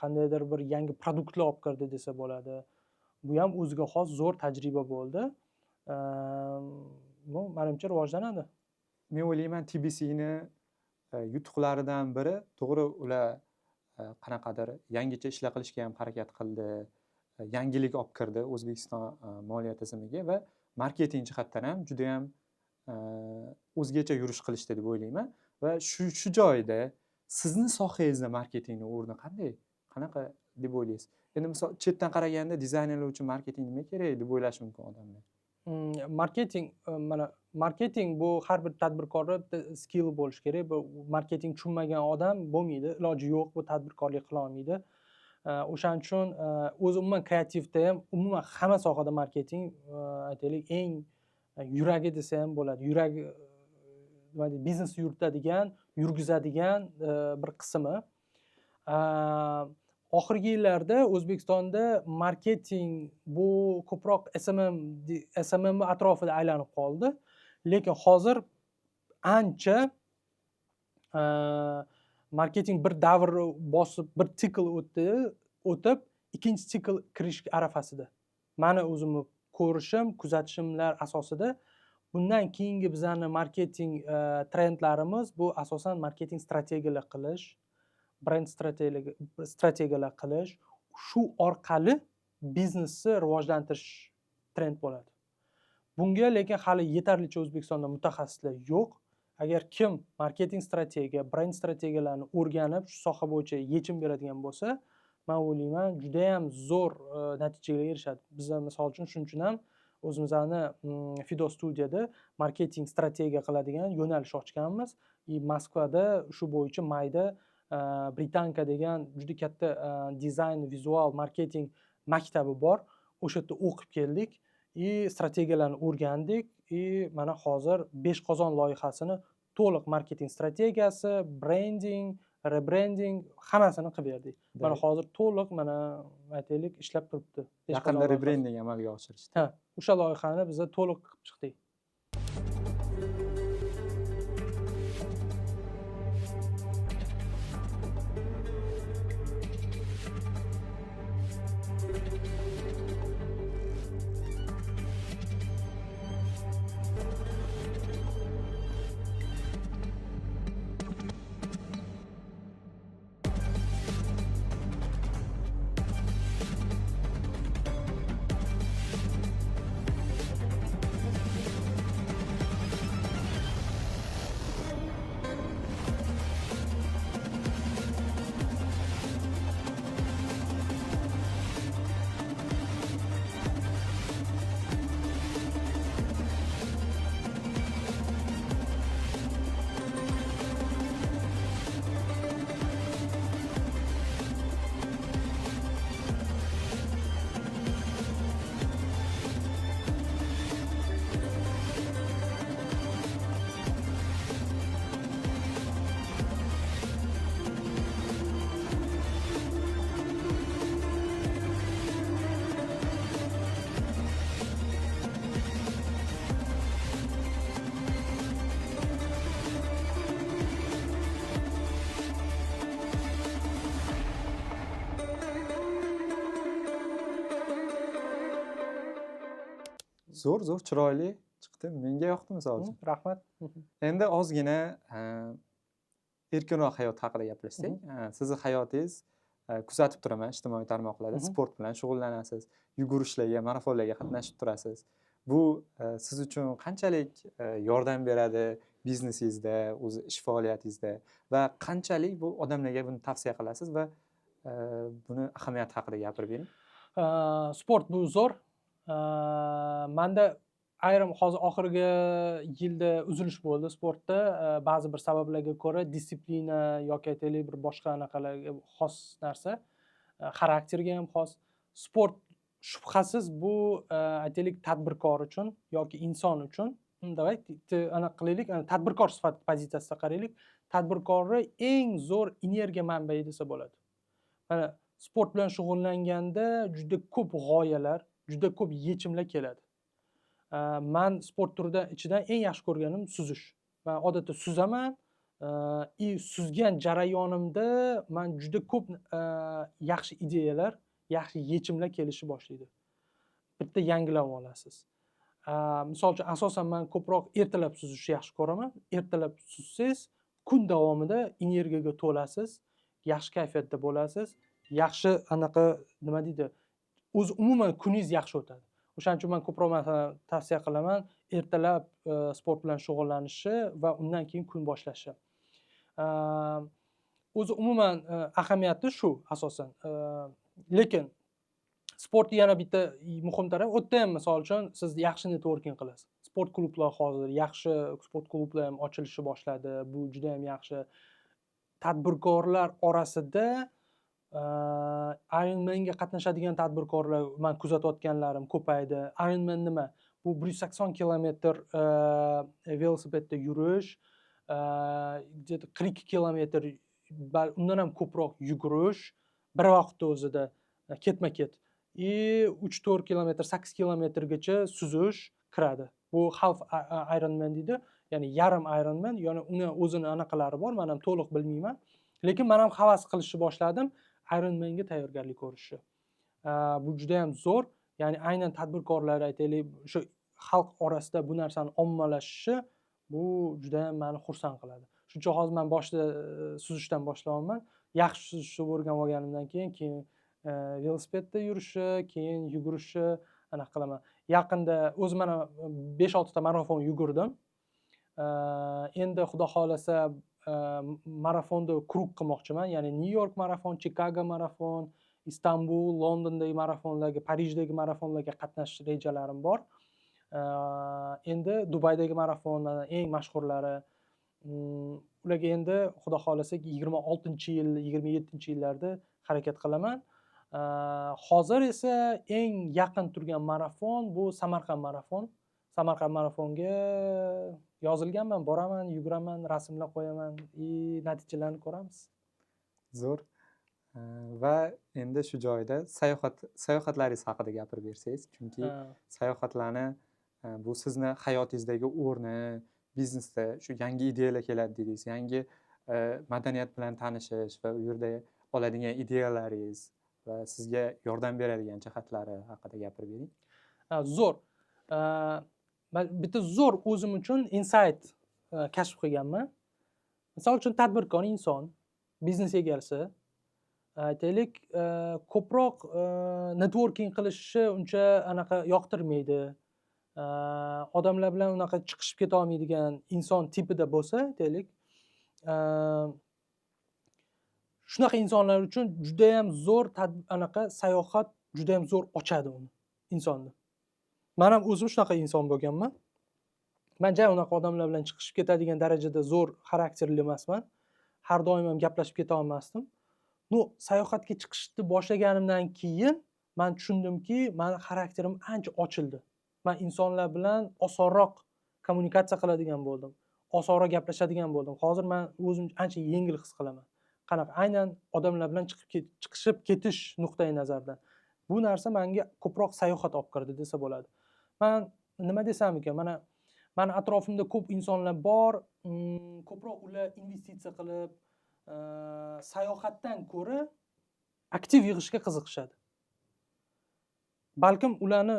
Speaker 1: Qandaydir bir yangi produktlar olib kirdi desa bo'ladi. Bu ham o'ziga xos zo'r tajriba bo'ldi. Bu menimcha rivojlanadi.
Speaker 2: Men o'ylayman TBCni yutuqlaridan biri to'g'ri ular qanaqadir yangicha ishlar qilishga ham harakat qildi. Yangilik olib kirdi O'zbekiston moliya tizimiga va marketing jihatdan ham juda ham o'zgacha yurish qilishdi deb o'ylayman. Va shu joyda sizni sohangizda marketingning o'rni qanday? Qanaqa deb o'ylaysiz? Endi misol chetdan qaraganda dizaynerlar uchun marketing nima kerak deb o'ylashi mumkin odamlar.
Speaker 1: Marketing bu har bir tadbirkorda skill bo'lishi kerak. Bu marketing tushunmagan odam bo'lmaydi. Iloji yo'q, bu tadbirkorlik qila olmaydi. O'shaning uchun o'zi umuman kreativda ham, umuman hamma sohada marketing aytaylik eng yuragi desa ham bo'ladi. Yuragi nima deydi, biznes yuritadigan, yurgizadigan bir qismi. Oxirgi yillarda O'zbekistonda marketing bu ko'proq SMM atrofida aylanib qoldi. Lekin hozir ancha marketing bir davr bosib, bir sikl o'tib, ikkinchi sikl kirish arafasida. Meni o'zimni ko'rishim, kuzatishimlar asosida bundan keyingi bizani marketing trendlarimiz bu asosan marketing strategiyalar qilish, brend strategiyalar qilish, shu orqali biznesni rivojlantirish trend bo'ladi. Bunga lekin hali yetarlicha O'zbekistonda mutaxassislar yo'q. Agar kim marketing strategiya, brend strategiyalarini o'rganib, shu soha bo'yicha yechim beradigan bo'lsa, men o'ylayman, juda ham zo'r natijaga erishadi. Biz misol uchun shuning uchun ham o'zimizning Fido studiyada marketing strategiya qiladigan yo'nalish ochganmiz. Moskvada shu bo'yicha mayda Britanka degan juda katta dizayn, vizual marketing maktabi bor. O'sha yerda o'qib keldik. Strategiyalarni o'rgandik. Mana hozir 5 qozon loyihasini to'liq marketing strategiyasi, branding, rebranding hammasini qilib berdik. Mana hozir to'liq mana aytaylik ishlab turibdi.
Speaker 2: Yaqinda rebranding amalga oshirishdi.
Speaker 1: Ha, o'sha loyihani biz to'liq qilib chiqdik.
Speaker 2: Zo'r chiroyli chiqdi. Menga yoqdi misol uchun.
Speaker 1: Rahmat.
Speaker 2: Endi ozgina erkinroq hayot haqida gaplashsak. Sizning hayotingiz kuzatib turaman ijtimoiy tarmoqlarda sport bilan shug'ullanasiz, yugurishlarga, marafonlarga qatnashib turasiz. Bu siz uchun qanchalik yordam beradi biznesingizda, o'zi ish faoliyatingizda va qanchalik bu odamlarga buni tavsiya qilasiz va buni ahamiyati haqida gapirib bering.
Speaker 1: Sport bu zo'r. Menda ayrim hozir oxirgi yilda uzilish bo'ldi sportda. Ba'zi bir sabablarga ko'ra disiplina yoki aytaylik bir boshqa anaqalarga xos narsa, xarakterga ham xos. Sport shubhasiz bu aytaylik tadbirkor uchun yoki inson uchun давай anaqa qilaylik, tadbirkor sifat pozitsiyasida qaraylik. Tadbirkorni eng zo'r energiya manbai desa bo'ladi. Mana sport bilan shug'ullanganda juda ko'p g'oyalar, juda ko'p yechimlar keladi. Man sport turidan ichidan eng yaxshi ko'rganim suzish. Man odatda suzaman. Suzgan jarayonimda man juda ko'p yaxshi ideyalar, yaxshi yechimlar kelishni boshlaydi. Bitta yangilanib olasiz. Misol uchun asosan man ko'proq ertalab suzishni yaxshi ko'raman. Ertalab suzsangiz kun davomida energiyaga to'lasiz, yaxshi kayfiyatda bo'lasiz, yaxshi anaqa nima deydi, o'zi umuman kuningiz yaxshi o'tadi. O'shaning uchun man ko'proq masalan tavsiya qilaman ertalab sport bilan shug'ullanishni va undan keyin kun boshlashni. O'zi umuman ahamiyati shu asosan. Lekin sportning yana bitta muhim tarafi, u yerda ham misol uchun siz yaxshi networking qilasiz. Sport klublar hozir yaxshi sport klublar ham ochilishni boshladi. Bu juda ham yaxshi. Tadbirkorlar orasida Ironman'ga qatnashadigan tadbirkorlar men kuzatayotganlarim ko'paydi. Ironman nima? Bu 180 kilometr velosipedda yurish, где-то 42 kilometr, undan ham ko'proq yugurish, bir vaqtda o'zida ketma-ket. 3-4 kilometr, 8 kilometrgacha suzish kiradi. Bu half Ironman deydi, ya'ni yarim Ironman, ya'ni uni o'zini anaqalari bor, men ham to'liq bilmayman. Lekin men ham havas qilishni boshladim Ironman'ga tayyorgarlik ko'rishni. Bu juda ham zo'r, ya'ni aynan tadbirkorlar aytaylik, shu xalq orasida bu narsani ommalashishi bu juda ham meni xursand qiladi. Shuning uchun hozir men boshida suzishdan boshlayapman. Yaxshi suzishni o'rganib olganimdan keyin velosipedda yurishni, keyin yugurishni anaqa qilaman. Yaqinda o'zim mana 5-6 ta marafon yugurdim. Endi xudo xolasa marafonda krug qilmoqchiman. Ya'ni New York marafon, Chicago marafon, Istanbul, Londondagi marafonlarga, Parijdagi marafonlarga qatnashish rejalarim bor. Endi Dubaydagi marafonlar eng mashhurlari. Ularga endi xudo xolasa 26-yil, 27-yillarda harakat qilaman. Hozir esa eng yaqin turgan marafon bu Samarqand marafon. Samarqand marafonga yozilganman, boraman, yuguraman, rasmlar qo'yaman, natijalarni ko'ramiz.
Speaker 2: Zo'r. Va endi shu joyda sayohatlaringiz haqida gapirib bersangiz, chunki sayohatlarni bu sizni hayotingizdagi o'rni, biznesda shu yangi ideyalar keladi dedingiz, yangi madaniyat bilan tanishish va u yerda oladigan ideyalaringiz va sizga yordam beradigan jihatlari haqida gapirib bering.
Speaker 1: Zo'r. Men bitta zo'r o'zim uchun insight kashf qilganman. Misol uchun tadbirkor inson, biznes egasi aytaylik, ko'proq networking qilishni uncha anaqa yoqtirmaydi. Odamlar bilan unaqa chiqishib keta olmaydigan inson tipida bo'lsa, aytaylik, shunaqa insonlar uchun juda ham zo'r anaqa sayohat juda ham zo'r ochadi uni insonni. Men ham o'zim shunaqa inson bo'lganman. Men jay unaqa odamlar bilan chiqishib ketadigan darajada zo'r xarakterli emasman. Har doim ham gaplashib keta olmasdim. Sayohatga chiqishni boshlaganimdan keyin men tushundimki, meni xarakterim ancha ochildi. Men insonlar bilan osonroq kommunikatsiya qiladigan bo'ldim. Osonroq gaplashadigan bo'ldim. Hozir men o'zim ancha yengil his qilaman. Qanaqa aynan odamlar bilan chiqishib ketish nuqtai nazardan. Bu narsa menga ko'proq sayohat olib kirdi desa bo'ladi. Men nima desam ekan, mana meni atrofimda ko'p insonlar bor, ko'proq ular investitsiya qilib, sayohatdan ko'ra aktiv yig'ishga qiziqishadi. Balkim ularni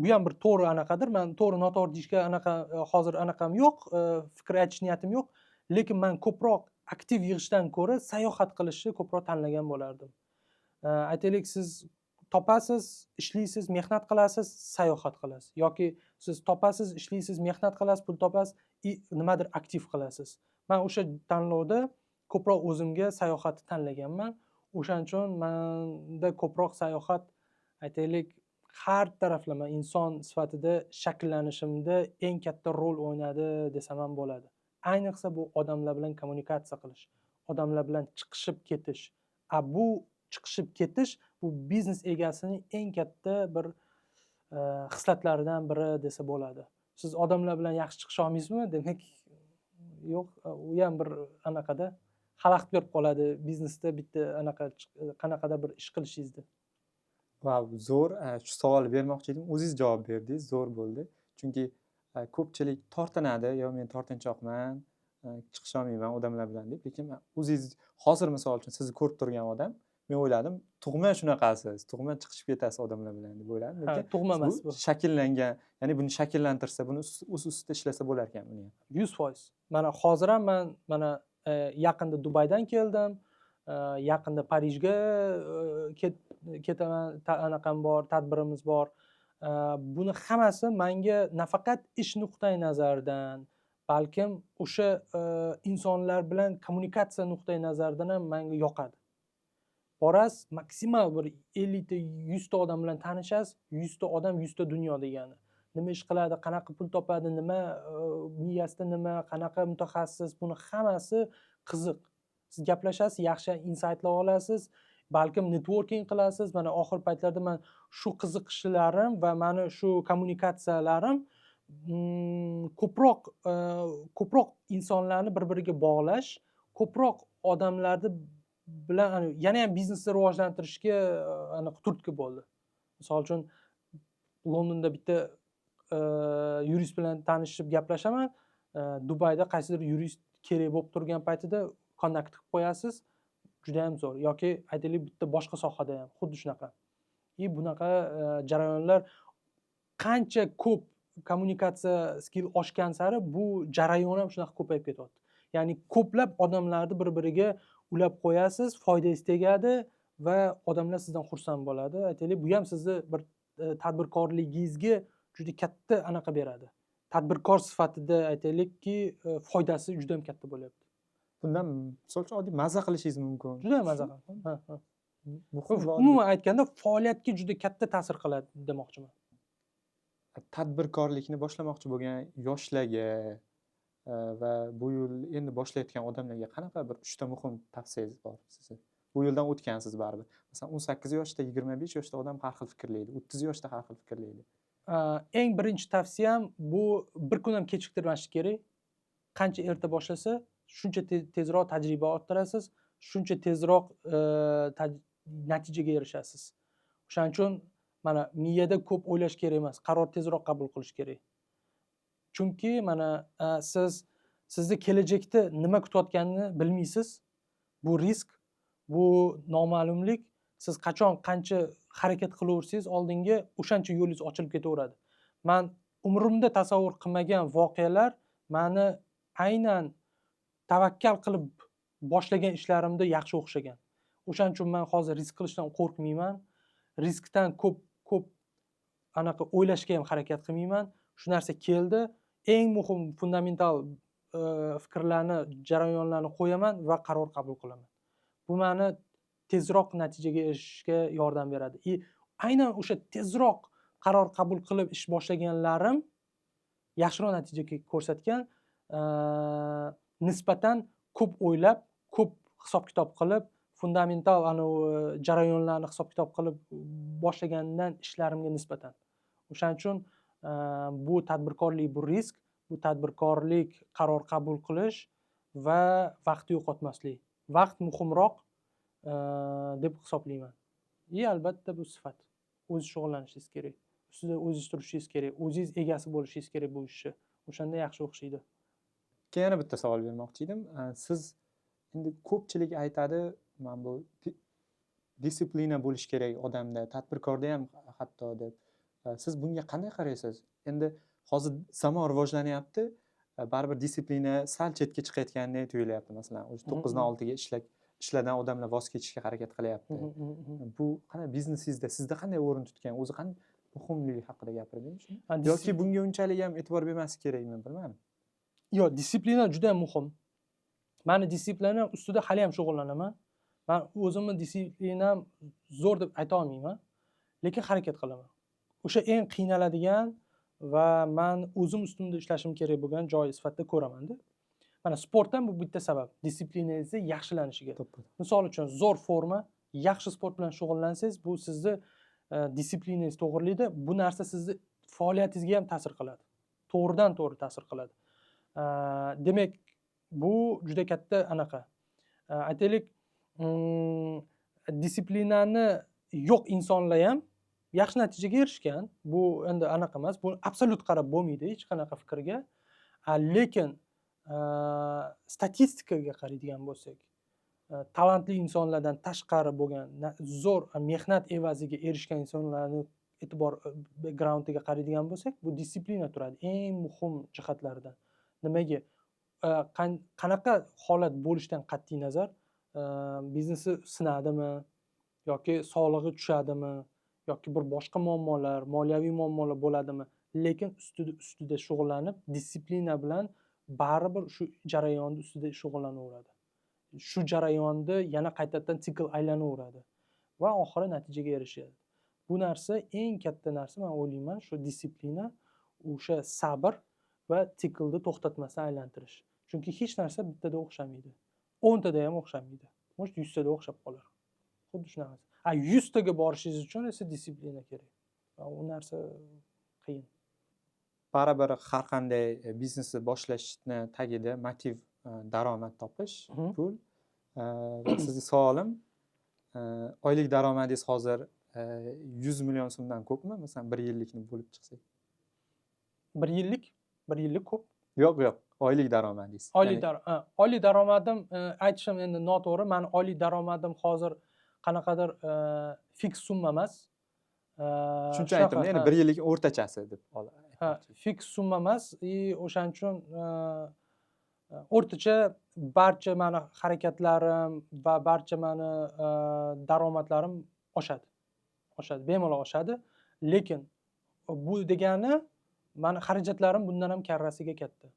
Speaker 1: bu ham bir to'g'ri anaqadir. Men to'g'ri noto'g'ri deyishga anaqa hozir anaqam yo'q, fikr aytish niyatim yo'q, lekin men ko'proq aktiv yig'ishdan ko'ra sayohat qilishni ko'proq tanlagan bo'lardim. Aytaylik, siz topasiz, ishlaysiz, mehnat qilasiz, sayohat qilasiz. Yoki siz topasiz, ishlaysiz, mehnat qilasiz, pul topasiz, nimadir aktiv qilasiz. Men o'sha tanlovda ko'proq o'zimga sayohatni tanlaganman. O'shaning uchun menda ko'proq sayohat aytaylik har taraflama inson sifatida shakllanishimda eng katta rol o'ynadi desam ham bo'ladi. Ayniqsa bu odamlar bilan kommunikatsiya qilish, odamlar bilan chiqishib ketish. Bu chiqishib ketish bu biznes egasining eng katta bir xislatlaridan biri desa bo'ladi. Siz odamlar bilan yaxshi chiqisha olmaysizmi? Demak, yo'q, u ham bir anaqada xalaqit berib qoladi biznesda bitta anaqa qanaqadir bir ish qilishingizni.
Speaker 2: Va zo'r, shu savolni bermoqchi edim. O'zingiz javob berdingiz, zo'r bo'ldi. Chunki ko'pchilik tortinadi, yo men tortinchoqman, chiqisha olmayman odamlar bilan deb. Lekin o'zingiz hozir misol uchun sizni ko'rib turgan odam, men o'yladim, tug'ma shunaqasiz, tug'ma chiqishib ketasiz odamlar bilan deb o'yladim.
Speaker 1: Ha, tug'ma emas bu.
Speaker 2: Shakllangan, ya'ni buni shakllantirsa, buni ustida ishlasa bo'lar ekan buni ham.
Speaker 1: 100%. Mana hozir ham men mana yaqinda Dubaydan keldim. Yaqinda Parijga ketaman, anaqam bor, tadbirimiz bor. Buni hammasi menga nafaqat ish nuqtai nazaridan, balkim o'sha insonlar bilan kommunikatsiya nuqtai nazaridan ham menga yoqadi. Borasiz, maksimal bir 50 ta, 100 ta odam bilan tanishasiz. 100 ta odam 100 ta dunyo degani. Nima ish qiladi, qanaqa pul topadi, nima miyasida nima, qanaqa mutaxassis, buni hammasi qiziq. Siz gaplashasiz, yaxshi insightlar olasiz, balkim networking qilasiz. Mana oxir paytlarda men shu qiziqishlarim va meni shu kommunikatsiyalarim ko'proq insonlarni bir-biriga bog'lash, ko'proq odamlarni bilan yana ham biznesni rivojlantirishga turtki bo'ldi. Misol uchun Londonda bitta yurist bilan tanishib gaplashaman. Dubayda qaysidir yurist kerak bo'lib turgan paytida kontakt qilib qo'yasiz. Juda ham zo'r. Yoki aytaylik bitta boshqa sohada ham xuddi shunaqa. Bunaqa jarayonlar qancha ko'p kommunikatsiya skill oshgan sari bu jarayon ham shunaqa ko'payib ketyapti. Ya'ni ko'plab odamlarni bir-biriga ulab qo'yasiz, foydangiz tegadi va odamlar sizdan xursand bo'ladi. Aytaylik, bu ham sizni bir tadbirkorligingizga juda katta anaqa beradi. Tadbirkor sifatida aytaylikki, foydasi juda ham katta bo'lyapti.
Speaker 2: Bundan misol uchun oddiy mazza qilishingiz mumkin.
Speaker 1: Juda ham mazza qiladi. Umuman aytganda faoliyatga juda katta ta'sir qiladi demoqchiman.
Speaker 2: Tadbirkorlikni boshlamoqchi bo'lgan yoshlarga va bu yo'l endi boshlayotgan odamlarga qanaqa bir 3 ta muhim tavsiyangiz bor sizning? Bu yo'ldan o'tgansiz baribir. Masalan, 18 yoshda, 25 yoshda odam har xil fikrlaydi, 30 yoshda har xil fikrlaydi.
Speaker 1: Eng birinchi tavsiyam bu bir kun ham kechiktirmaslik kerak. Qancha erta boshlasa, shuncha tezroq tajriba orttirasiz, shuncha tezroq natijaga erishasiz. O'shaning uchun mana miyada ko'p o'ylash kerak emas, qaror tezroq qabul qilish kerak. Chunki mana sizni kelajakda nima kutayotganini bilmaysiz. Bu risk, bu noma'lumlik. Siz qachon qancha harakat qilaversangiz, oldinga o'shancha yo'lingiz ochilib ketaveradi. Men umrimda tasavvur qilmagan voqealar meni aynan tavakkal qilib boshlagan ishlarimda yaxshi o'xshagan. O'shaning uchun men hozir risk qilishdan qo'rqmayman. Riskdan ko'p anaqa o'ylashga ham harakat qilmayman. Shu narsa keldi. Eng muhim fundamental fikrlarni, jarayonlarni qo'yaman va qaror qabul qilaman. Bu meni tezroq natijaga erishishga yordam beradi. Aynan o'sha tezroq qaror qabul qilib ish boshlaganlarim yaxshiroq natija ko'rsatgan, nisbatan ko'p o'ylab, ko'p hisob-kitob qilib, fundamental jarayonlarni hisob-kitob qilib boshlagandan ishlarimga nisbatan. O'shaning uchun bu tadbirkorlik, bu risk, bu tadbirkorlik qaror qabul qilish va vaqtni yo'qotmaslik. Vaqt muhimroq deb hisoblayman. Albatta bu sifat. O'zingiz shug'ullanishingiz kerak. Ustida o'zingiz turishingiz kerak. O'zingiz egasi bo'lishingiz kerak bu ishni. O'shanda yaxshi o'xshaydi.
Speaker 2: Yana bitta savol bermoqchi edim. Siz endi ko'pchilik aytadi, men bu disiplina bo'lish kerak odamda, tadbirkorda ham hatto deb. Siz bunga qanday qaraysiz? Endi hozir zamon rivojlanyapti, baribir disiplina sal chetga chiqayotgandek tuyulyapti. Masalan, o'sha 9 dan 6 ga ishlardan odamlar voz kechishga harakat qilyapti. Bu qanday biznesingizda sizda qanday o'rin tutgan, o'zi qanday muhimligi haqida gapirdingiz? Yoki bunga unchalik ham e'tibor bermaslik kerakmi, bilmadim.
Speaker 1: Yo'q, disiplina juda ham muhim. Meni disiplina ustida hali ham shug'ullanaman. Men o'zimni disiplinam zo'r deb ayta olmayman, lekin harakat qilaman. O'sha eng qiynaladigan va men o'zim ustimda ishlashim kerak bo'lgan joy sifatida ko'raman-da. Mana sportdan bu bitta sabab, disiplinangizni yaxshilanishiga. Misol uchun zo'r forma, yaxshi sport bilan shug'ullansangiz, bu sizni disiplinangizni to'g'rilaydi. Bu narsa sizni faoliyatingizga ham ta'sir qiladi. To'g'ridan-to'g'ri ta'sir qiladi. Demak, bu juda katta anaqa. Aytaylik, disiplinani yo'q insonlar ham yaxshi natijaga erishgan. Bu endi anaqa emas, bu absolyut qarab bo'lmaydi hech qanaqa fikrga. Lekin statistikaga qaraydigan bo'lsak, talantli insonlardan tashqari bo'lgan, zo'r mehnat evaziga erishgan insonlarni e'tibor backgroundiga qaraydigan bo'lsak, bu disiplina turadi eng muhim jihatlaridan. Nimaga? Qanaqa holat bo'lishidan qat'iy nazar, biznesi sinadimi yoki sog'lig'i tushadimi yoki bir boshqa muammolar, moliyaviy muammolar bo'ladimi, lekin ustida shug'ullanib, disiplina bilan baribir shu jarayonni ustida shug'ullanaveradi. Shu jarayonda yana qaytadan sikl aylanaveradi va oxiri natijaga erishadi. Bu narsa eng katta narsa, men o'ylayman, shu disiplina, o'sha sabr va siklni to'xtatmasdan aylantirish. Chunki hech narsa bittada o'xshamaydi. 10 tada ham o'xshamaydi. Может 100 tada o'xshab qolar. Xuddi shunaqa. 100 taga borishingiz uchun esa disiplina kerak. U narsa qiyin.
Speaker 2: Baribir har qanday biznesni boshlashni tagida motiv daromad topish, pul. Va sizga savolim, oylik daromadingiz hozir 100 million so'mdan ko'pmi? Masalan, 1 yillikni bo'lib chiqsak.
Speaker 1: 1 yillik? 1 yillik ko'p.
Speaker 2: Yo'q, oylik daromadingiz.
Speaker 1: Oylik daromadim, aytishim endi noto'g'ri. Meni oylik daromadim hozir qanaqadir fiks summa emas.
Speaker 2: Shuncha aytdim, ya'ni 1 yillik o'rtachasi deb
Speaker 1: fiks summa emas, o'shaning uchun o'rtacha barcha meni harakatlarim va barcha meni daromadlarim oshadi. Bemalol oshadi. Lekin bu degani meni xarajatlarim bundan ham karrasiga katta.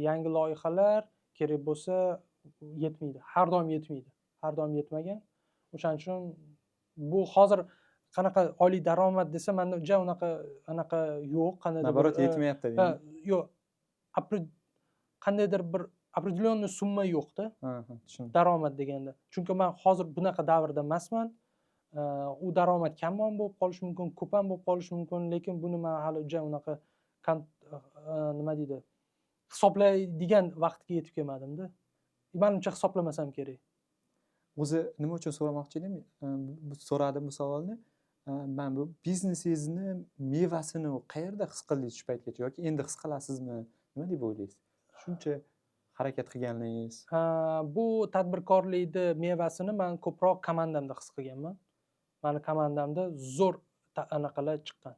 Speaker 1: Yangi loyihalar kerak bo'lsa yetmaydi. Har doim yetmaydi. Har doim yetmagan. O'shaning uchun bu hozir qanaqa oylik daromad desa, menda uncha anaqa yo'q, qandaydir
Speaker 2: naborot yetmayapti deyman.
Speaker 1: Yo'q. Qandaydir bir определенный summa yo'q-da.
Speaker 2: Tushundim.
Speaker 1: Daromad deganda. Chunki men hozir bunaqa davrda emasman. U daromad kam ham bo'lib qolishi mumkin, ko'p ham bo'lib qolishi mumkin, lekin buni men hali uncha unaqa nima deydi, hisoblaydigan vaqtga yetib kelmadim-da. Menimcha hisoblamasam kerak.
Speaker 2: O'zi nima uchun so'ramoqchi edim? So'radim bu savolni. Men bu biznesingizni mevasini qayerda his qildingiz shu paytgacha yoki endi his qilasizmi? Nima deb o'ylaysiz? Shuncha harakat qilganingiz.
Speaker 1: Bu tadbirkorlikni mevasini men ko'proq komandamda his qilganman. Meni komandamda zo'r anaqalar chiqqan.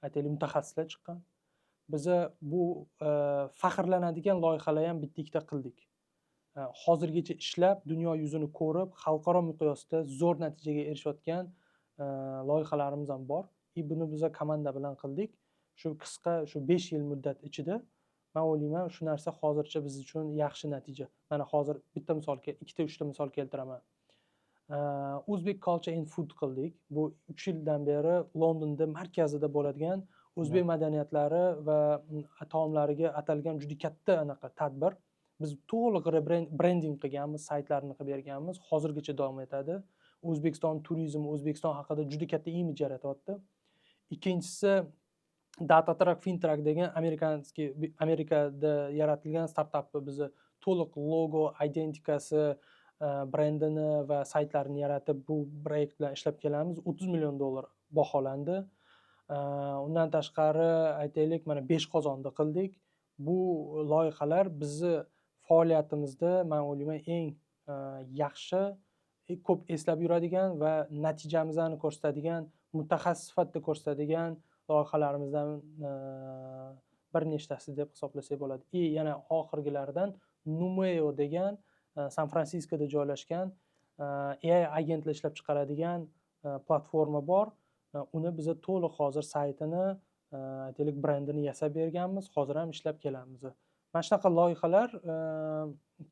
Speaker 1: Aytaylik, mutaxassislar chiqqan. Biza bu faxrlanadigan loyihalar ham bitta-ikkita qildik. Hozirgacha ishlab, dunyo yuzini ko'rib, xalqaro miqyosda zo'r natijaga erishayotgan loyihalarimiz ham bor. Buni biza komanda bilan qildik. Shu qisqa, shu 5 yil muddat ichida men o'ylayman, shu narsa hozircha biz uchun yaxshi natija. Mana hozir bitta misol, ikkita, uchta misol keltiraman. Uzbek Culture and Food qildik. Bu 3 yildan beri Londonda markazida bo'ladigan o'zbek madaniyatlari va taomlariga atalgan juda katta anaqa tadbir. Biz to'liq brending qilganmiz, saytlarni qilib berganmiz. Hozirgacha davom etadi. O'zbekiston turizmi, O'zbekiston haqida juda katta imij yaratyapti. Ikkinchisi Data Track Fintrack degan Amerikada yaratilgan startapni bizni to'liq logo, identikasi, brendini va saytlarini yaratib, bu proyekt bilan ishlab kelamiz. 30 million dollar baholandi. Undan tashqari aytaylik, mana 5 qozonni qildik. Bu loyihalar bizni faoliyatimizda men o'ylayman eng yaxshi, ko'p eslab yuradigan va natijamizni ko'rsatadigan, mutaxassis sifatida ko'rsatadigan loyihalarimizdan bir nechtasi deb hisoblasak bo'ladi. Yana oxirgilaridan Numeo degan San Fransiskoda joylashgan AI agentlar ishlab chiqaradigan platforma bor. Uni biz to'liq hozir saytini, aytaylik, brendini yasab berganmiz. Hozir ham ishlab kelamiz. Mana shunaqa loyihalar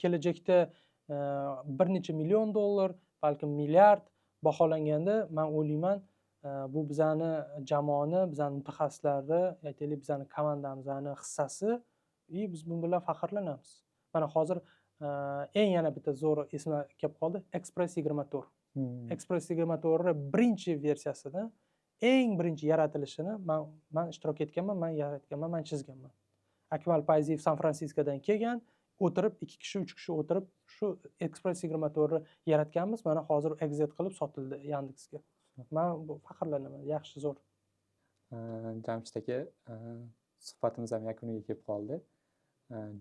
Speaker 1: kelajakda bir necha million dollar, balki milliard baholanganda men o'ylayman, bu bizani jamoani, bizani mutaxassislarni, aytaylik, bizani komandamizning hissasi, biz bu bilan faxrlanamiz. Mana hozir eng yana bitta zo'ri esimga kelib qoldi, Express 24.
Speaker 2: Hmm.
Speaker 1: Express 24 birinchi versiyasida eng birinchi yaratilishini man ishtirok etganman, man yaratganman, man chizganman. Akmal Fayziyev San Fransiskodan kelgan, o'tirib 2 kishi 3 kishi o'tirib shu Express 24 yaratganmiz. Mana hozir exit qilib sotildi Yandexga. Men faxrlanaman. Yaxshi, zo'r.
Speaker 2: Jamshid aka, suhbatimiz ham yakuniga kelib qoldi.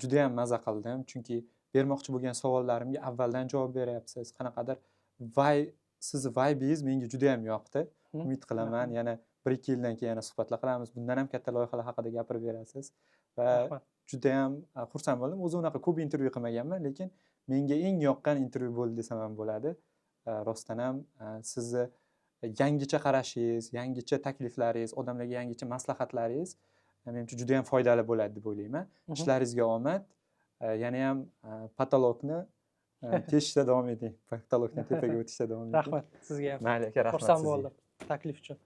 Speaker 2: Juda ham maza qildim, chunki bermoqchi bo'lgan savollarimga avvaldan javob beryapsiz. Qanaqadir sizni vibengiz menga juda ham yoqdi. Umid qilaman, yana 1-2 yildan keyin yana suhbatlar qilamiz. Bundan ham katta loyihalar haqida gapirib berasiz va juda ham xursand bo'ldim. O'zi unaqa ko'p intervyu qilmaganman, lekin menga eng yoqqan intervyu bo'ldi desam ham bo'ladi. Rostdan ham sizni yangicha qarashingiz, yangicha takliflaringiz, odamlarga yangicha maslahatlaringiz menimcha juda ham foydali bo'ladi deb o'ylayman. Ishlaringizga omad. Yana ham patologni teshishda davom eting. Patologdan tepaga o'tishda davom eting.
Speaker 1: Rahmat sizga ham.
Speaker 2: Mayli aka, rahmat
Speaker 1: Xursand
Speaker 2: sizga.
Speaker 1: bo'ldim taklif uchun.